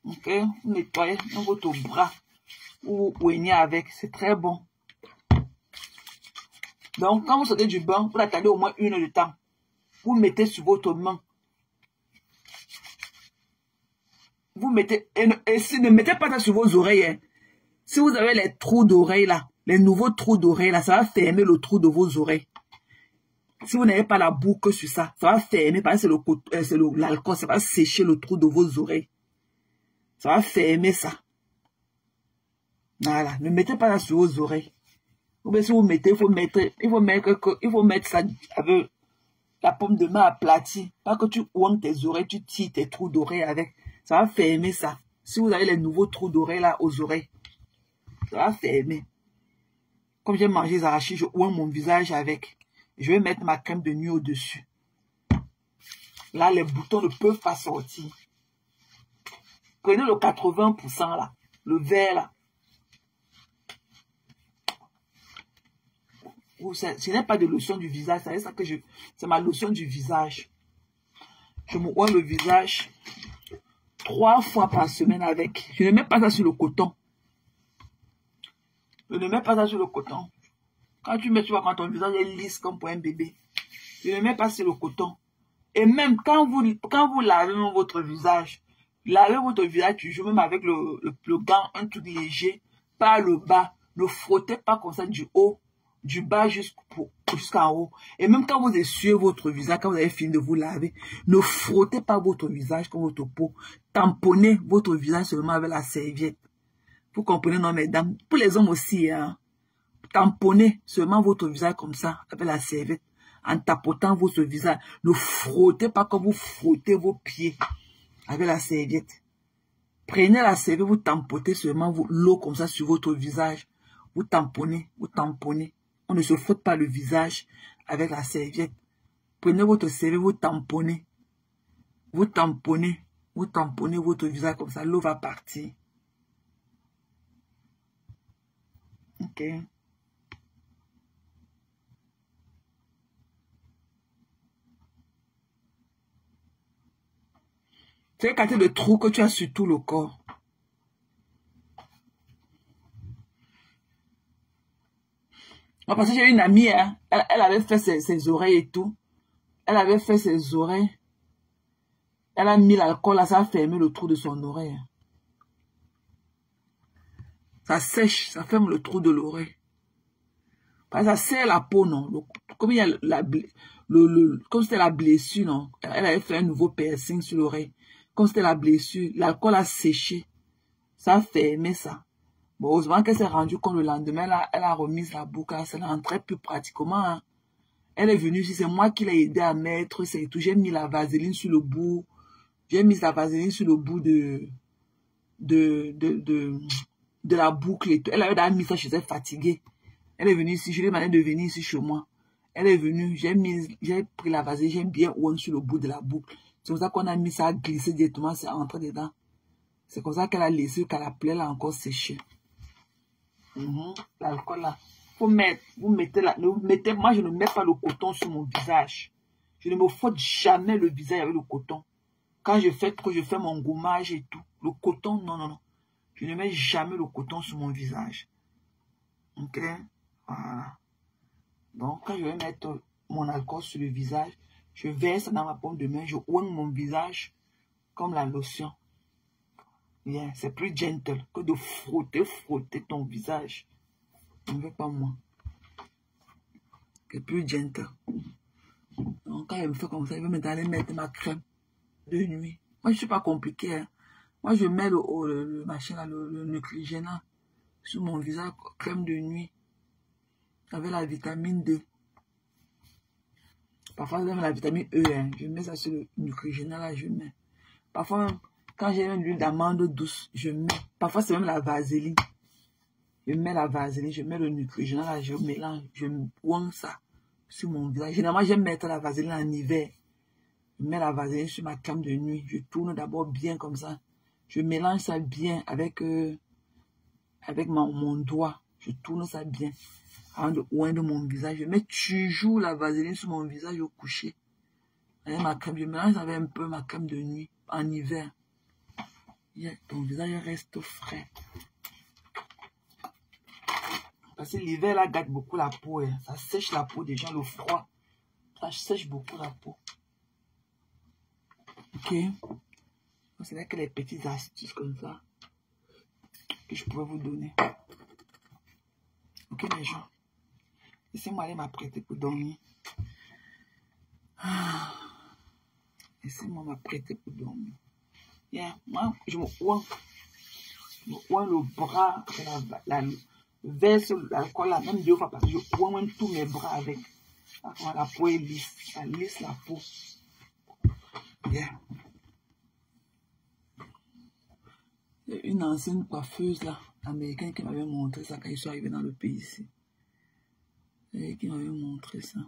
Ok, vous nettoyez même votre bras. Ou vous poignez avec. C'est très bon. Donc, quand vous sortez du bain, vous attendez au moins 1 heure de temps. Vous mettez sur votre main. Vous mettez, et ne mettez pas ça sur vos oreilles. Hein. Si vous avez les trous d'oreilles là, les nouveaux trous d'oreilles là, ça va fermer le trou de vos oreilles. Si vous n'avez pas la boucle sur ça, ça va fermer, parce que c'est l'alcool, ça va sécher le trou de vos oreilles. Ça va fermer ça. Voilà, ne mettez pas ça sur vos oreilles. Ou bien si vous mettez, il faut mettre ça avec la paume de main aplatie. Pas que tu ouanges tes oreilles, tu tires tes trous d'oreilles avec. Ça va fermer ça. Si vous avez les nouveaux trous d'oreilles là aux oreilles, ça va fermer. Comme j'ai mangé les arachides, je ouange mon visage avec. Je vais mettre ma crème de nuit au-dessus. Là, les boutons ne peuvent pas sortir. Prenez le 80% là, le vert là. Ce n'est pas de lotion du visage, c'est ça que c'est ma lotion du visage. Je me oins le visage 3 fois par semaine avec. Je ne mets pas ça sur le coton. Je ne mets pas ça sur le coton. Quand tu mets, tu vois, quand ton visage est lisse comme pour un bébé. Je ne mets pas sur le coton. Et même quand vous lavez votre visage, lavez votre visage toujours, même avec le gant, un truc léger, pas le bas. Ne frottez pas comme ça du haut, du bas jusqu'en haut. Et même quand vous essuyez votre visage, quand vous avez fini de vous laver, ne frottez pas votre visage comme votre peau. Tamponnez votre visage seulement avec la serviette. Vous comprenez, non, mesdames? Pour les hommes aussi, hein. Tamponnez seulement votre visage comme ça, avec la serviette, en tapotant votre visage. Ne frottez pas comme vous frottez vos pieds avec la serviette. Prenez la serviette, vous tamponnez seulement l'eau comme ça sur votre visage. Vous tamponnez, vous tamponnez. On ne se frotte pas le visage avec la serviette. Prenez votre serviette, vous tamponnez. Vous tamponnez votre visage comme ça, l'eau va partir. Ok. C'est une quantité de trous que tu as sur tout le corps. Parce que j'ai une amie, hein, elle avait fait ses oreilles et tout. Elle avait fait ses oreilles. Elle a mis l'alcool là, ça a fermé le trou de son oreille. Ça sèche, ça ferme le trou de l'oreille. Parce que ça serre la peau, non. Comme il y a comme c'était la blessure, non. Elle avait fait un nouveau piercing sur l'oreille. Comme c'était la blessure, l'alcool a séché. Ça a fermé ça. Bon, heureusement qu'elle s'est rendue compte le lendemain, elle a remis la boucle, ça rentrait plus pratiquement. Hein. Elle est venue ici, c'est moi qui l'ai aidé à mettre, c'est tout. J'ai mis la vaseline sur le bout. J'ai mis la vaseline sur le bout de la boucle et tout. Elle avait mis ça, je suis fatiguée. Elle est venue ici, je lui ai demandé de venir ici chez moi. Elle est venue, j'ai pris la vaseline, j'ai bien oué sur le bout de la boucle. C'est comme ça qu'on a mis ça, glissé directement, c'est entré dedans. C'est comme ça qu'elle a laissé, qu'elle a plaie là encore séché. L'alcool là. Vous mettez là. Moi, je ne mets pas le coton sur mon visage. Je ne me frotte jamais le visage avec le coton. Quand je fais trop, je fais mon gommage et tout. Le coton, non, non, non. Je ne mets jamais le coton sur mon visage. Ok? Voilà. Donc, quand je vais mettre mon alcool sur le visage, je verse dans ma paume de main, je oigne mon visage comme la lotion. Bien, c'est plus gentle que de frotter ton visage. Ne veux pas moi. C'est plus gentle. Donc, quand elle me fait comme ça, elle veut maintenant aller mettre ma crème de nuit. Moi, je ne suis pas compliqué. Hein. Moi, je mets le machin là, le Neutrogena sur mon visage, crème de nuit. Avec la vitamine D. Parfois, même la vitamine E. Hein. Je mets ça sur le Neutrogena là, je mets. Parfois, quand j'ai une huile d'amande douce, je mets. Parfois, c'est même la vaseline. Je mets la vaseline, je mets le Neutrogena là, je mélange, je pointe ça sur mon visage. Généralement, j'aime mettre la vaseline en hiver. Je mets la vaseline sur ma crème de nuit. Je tourne d'abord bien comme ça. Je mélange ça bien avec mon doigt. Je tourne ça bien. Avant de oindre mon visage. Je mets toujours la vaseline sur mon visage au coucher. Avec ma crème, je mélange avec un peu ma crème de nuit en hiver. Ton visage reste frais. Parce que l'hiver là gâte beaucoup la peau. Hein. Ça sèche la peau des gens, le froid. Ça sèche beaucoup la peau. Ok. Ce n'est que les petites astuces comme ça que je pourrais vous donner. Ok les gens. Laissez-moi aller m'apprêter pour dormir. Laissez-moi m'apprêter pour dormir. Yeah. Moi, je me oins le bras, le verre sur l'alcool, la même 2 fois parce que je oins tous mes bras avec. La peau est lisse. Ça lisse la peau. Yeah. Il y a une ancienne coiffeuse là, américaine qui m'avait montré ça quand ils sont arrivés dans le pays ici. Et qui m'avait montré ça.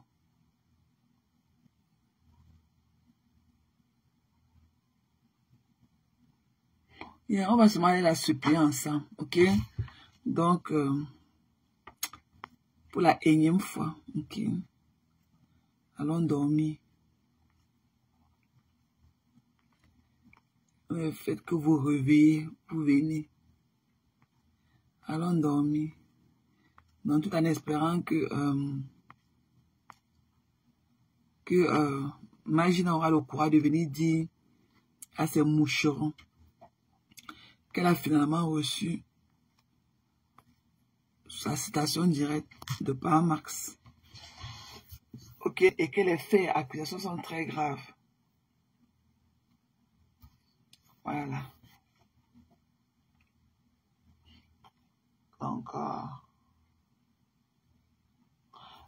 Yeah, on va se aller la supplier ensemble, ok? Donc, pour la énième fois, ok? Allons dormir. Faites que vous réveillez, vous venez. Allons dormir. Donc, tout en espérant que Magina aura le courage de venir dire à ces moucherons qu'elle a finalement reçu sa citation directe de Par Max. Ok, et que les faits et accusations sont très graves. Voilà. Donc,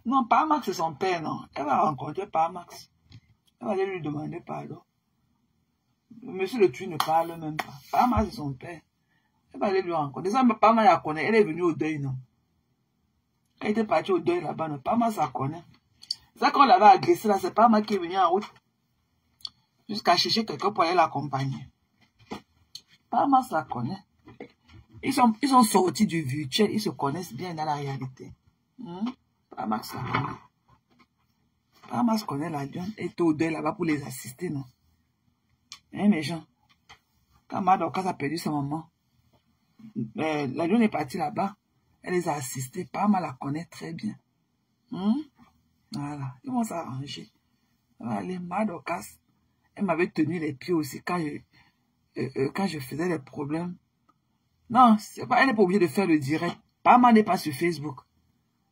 non, Par Max, c'est son père, non. Elle va rencontrer Par Max. Elle va aller lui demander pardon. Monsieur le tueur ne parle même pas. Par Max, c'est son père. Elle va aller lui rencontrer. Ça, Par Max la connaît. Elle est venue au deuil, non. Elle était partie au deuil là-bas, non. Par Max la connaît. Ça, quand on l'avait agressé là, c'est Par Max qui est venu en route. Jusqu'à chercher quelqu'un pour aller l'accompagner. Par Max la connaît. Ils sont sortis du virtuel. Ils se connaissent bien dans la réalité. Par Max la connaît. Par Max connaît la Diane. Elle était au deuil là-bas pour les assister, non. Hein, mes gens. Quand Madokas a perdu sa maman, la Diane est partie là-bas. Elle les a assistés. Par Max la connaît très bien. Voilà. Ils vont s'arranger. Allez, Madokas. Elle m'avait tenu les pieds aussi quand je faisais les problèmes. Non, elle n'est pas obligée de faire le direct. Par Max n'est pas sur Facebook.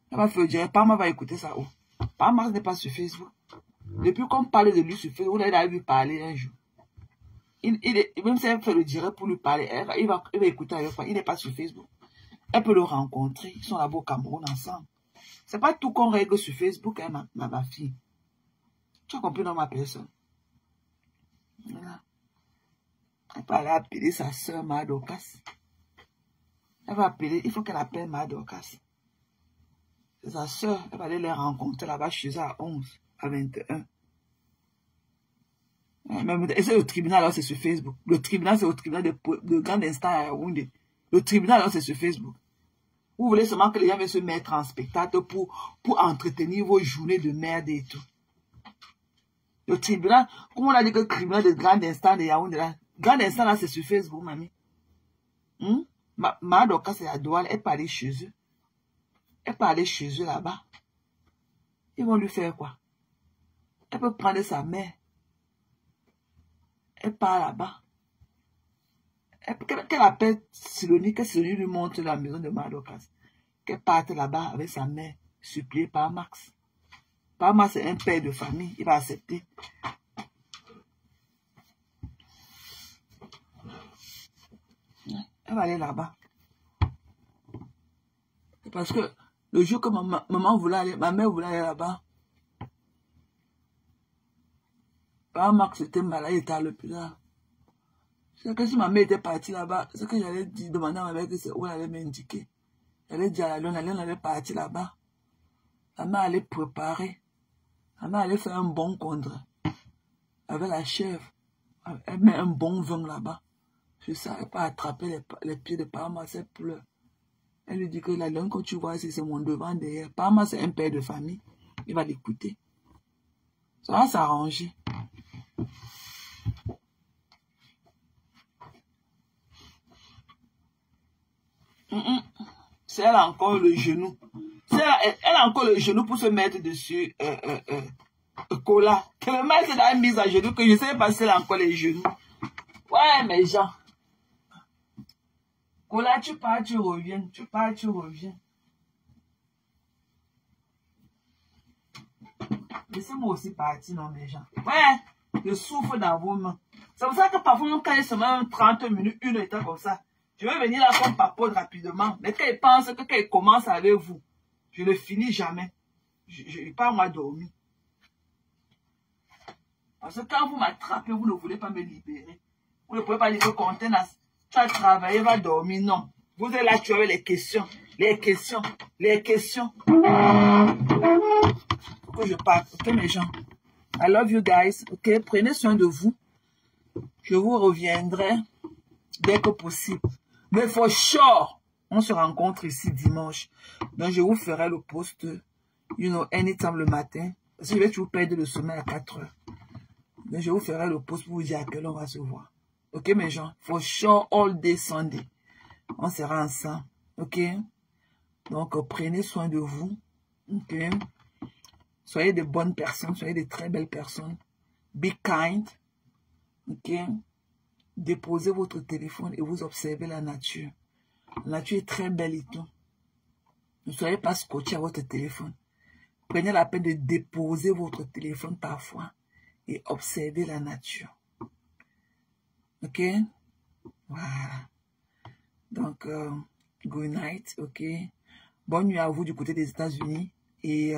Elle va faire le direct. Par Max va écouter ça. Par Max n'est pas sur Facebook. Depuis qu'on parlait de lui sur Facebook, on a vu parler un jour. Même si elle fait le direct pour lui parler, il va écouter avec moi. Il n'est pas sur Facebook. Elle peut le rencontrer. Ils sont là-bas au Cameroun ensemble. C'est pas tout qu'on règle sur Facebook, hein, ma fille. Tu as compris dans ma personne. Voilà. Elle va aller appeler sa soeur Madokas. Elle va appeler, il faut qu'elle appelle Madokas. C'est sa soeur, elle va aller les rencontrer là-bas chez eux à 11, à 21. Et c'est le tribunal, alors c'est sur Facebook. Le tribunal, c'est au tribunal de grand instant à Yaoundé. Le tribunal, alors c'est sur Facebook. Vous voulez seulement que les gens viennent se mettre en spectacle pour entretenir vos journées de merde et tout. Le tribunal, comme on a dit que le tribunal de grand instant de Yaoundé, là, grand instant, là, c'est sur Facebook, mamie. Madoka, c'est à Douala, elle peut aller chez eux. Elle peut aller chez eux là-bas. Ils vont lui faire quoi? Elle peut prendre sa mère. Elle part là-bas. Qu'elle appelle Silonie, que Silonie lui montre la maison de Madokas. Qu'elle parte là-bas avec sa mère, suppliée par Max. Par Max, c'est un père de famille. Il va accepter. Elle va aller là-bas. Parce que le jour que maman voulait aller, ma mère voulait aller là-bas, Par Max était malade, il était à l'hôpital. C'est que si ma mère était partie là-bas, c'est que j'allais demander à ma mère où elle allait m'indiquer. J'allais dire à la Lyon, allait partir là-bas. La mère allait préparer. La mère allait faire un bon contre avec la chèvre. Elle met un bon vin là-bas. Je ne savais pas attraper les pieds de Par Max, elle pleure. Elle lui dit que la langue que tu vois, c'est mon devant derrière. Parma, c'est un père de famille. Il va l'écouter. Ça va s'arranger. C'est elle a encore le genou. Elle a encore le genou pour se mettre dessus. Cola. Que le mec est dans une mise à genoux que je ne sais pas si elle a encore les genoux. Ouais, mes gens. Cola, tu pars, tu reviens. Tu pars, tu reviens. Laissez-moi aussi partir, non, mes gens. Ouais, je souffre dans vos mains. C'est pour ça que parfois, quand il se met 30 minutes, 1 heure comme ça, je vais venir là comme papote rapidement. Mais quand il pense que quand il commence avec vous, je ne finis jamais. Je n'ai pas moi dormir. Parce que quand vous m'attrapez, vous ne voulez pas me libérer. Vous ne pouvez pas dire que contenance, tu as travaillé, va dormir. Non. Vous êtes là, tu avais les questions. Les questions. Les questions. Que je parte. Ok, mes gens. I love you guys. Ok, prenez soin de vous. Je vous reviendrai dès que possible. Mais for sure, on se rencontre ici dimanche. Donc, je vous ferai le post, anytime le matin. Parce que je vais toujours perdre le sommeil à 4 heures. Donc, je vous ferai le post pour vous dire à quelle heure on va se voir. Ok, mes gens? For sure, all day Sunday. On sera ensemble. Ok? Donc, prenez soin de vous. Ok? Soyez de bonnes personnes. Soyez de très belles personnes. Be kind. Ok? Déposez votre téléphone et vous observez la nature. La nature est très belle et tout. Ne soyez pas scotché à votre téléphone. Prenez la peine de déposer votre téléphone parfois et observez la nature. Ok? Voilà. Donc, good night. Ok? Bonne nuit à vous du côté des États-Unis et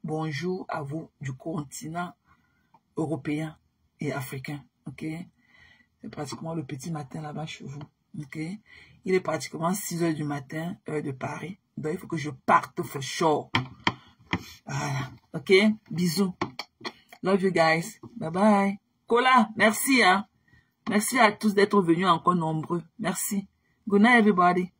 bonjour à vous du continent européen et africain. Ok? C'est pratiquement le petit matin là-bas chez vous. Ok? Il est pratiquement 6 heures du matin, heure de Paris. Donc, il faut que je parte for sure. Voilà. Ok? Bisous. Love you guys. Bye bye. Cola, merci. Hein? Merci à tous d'être venus encore nombreux. Merci. Good night, everybody.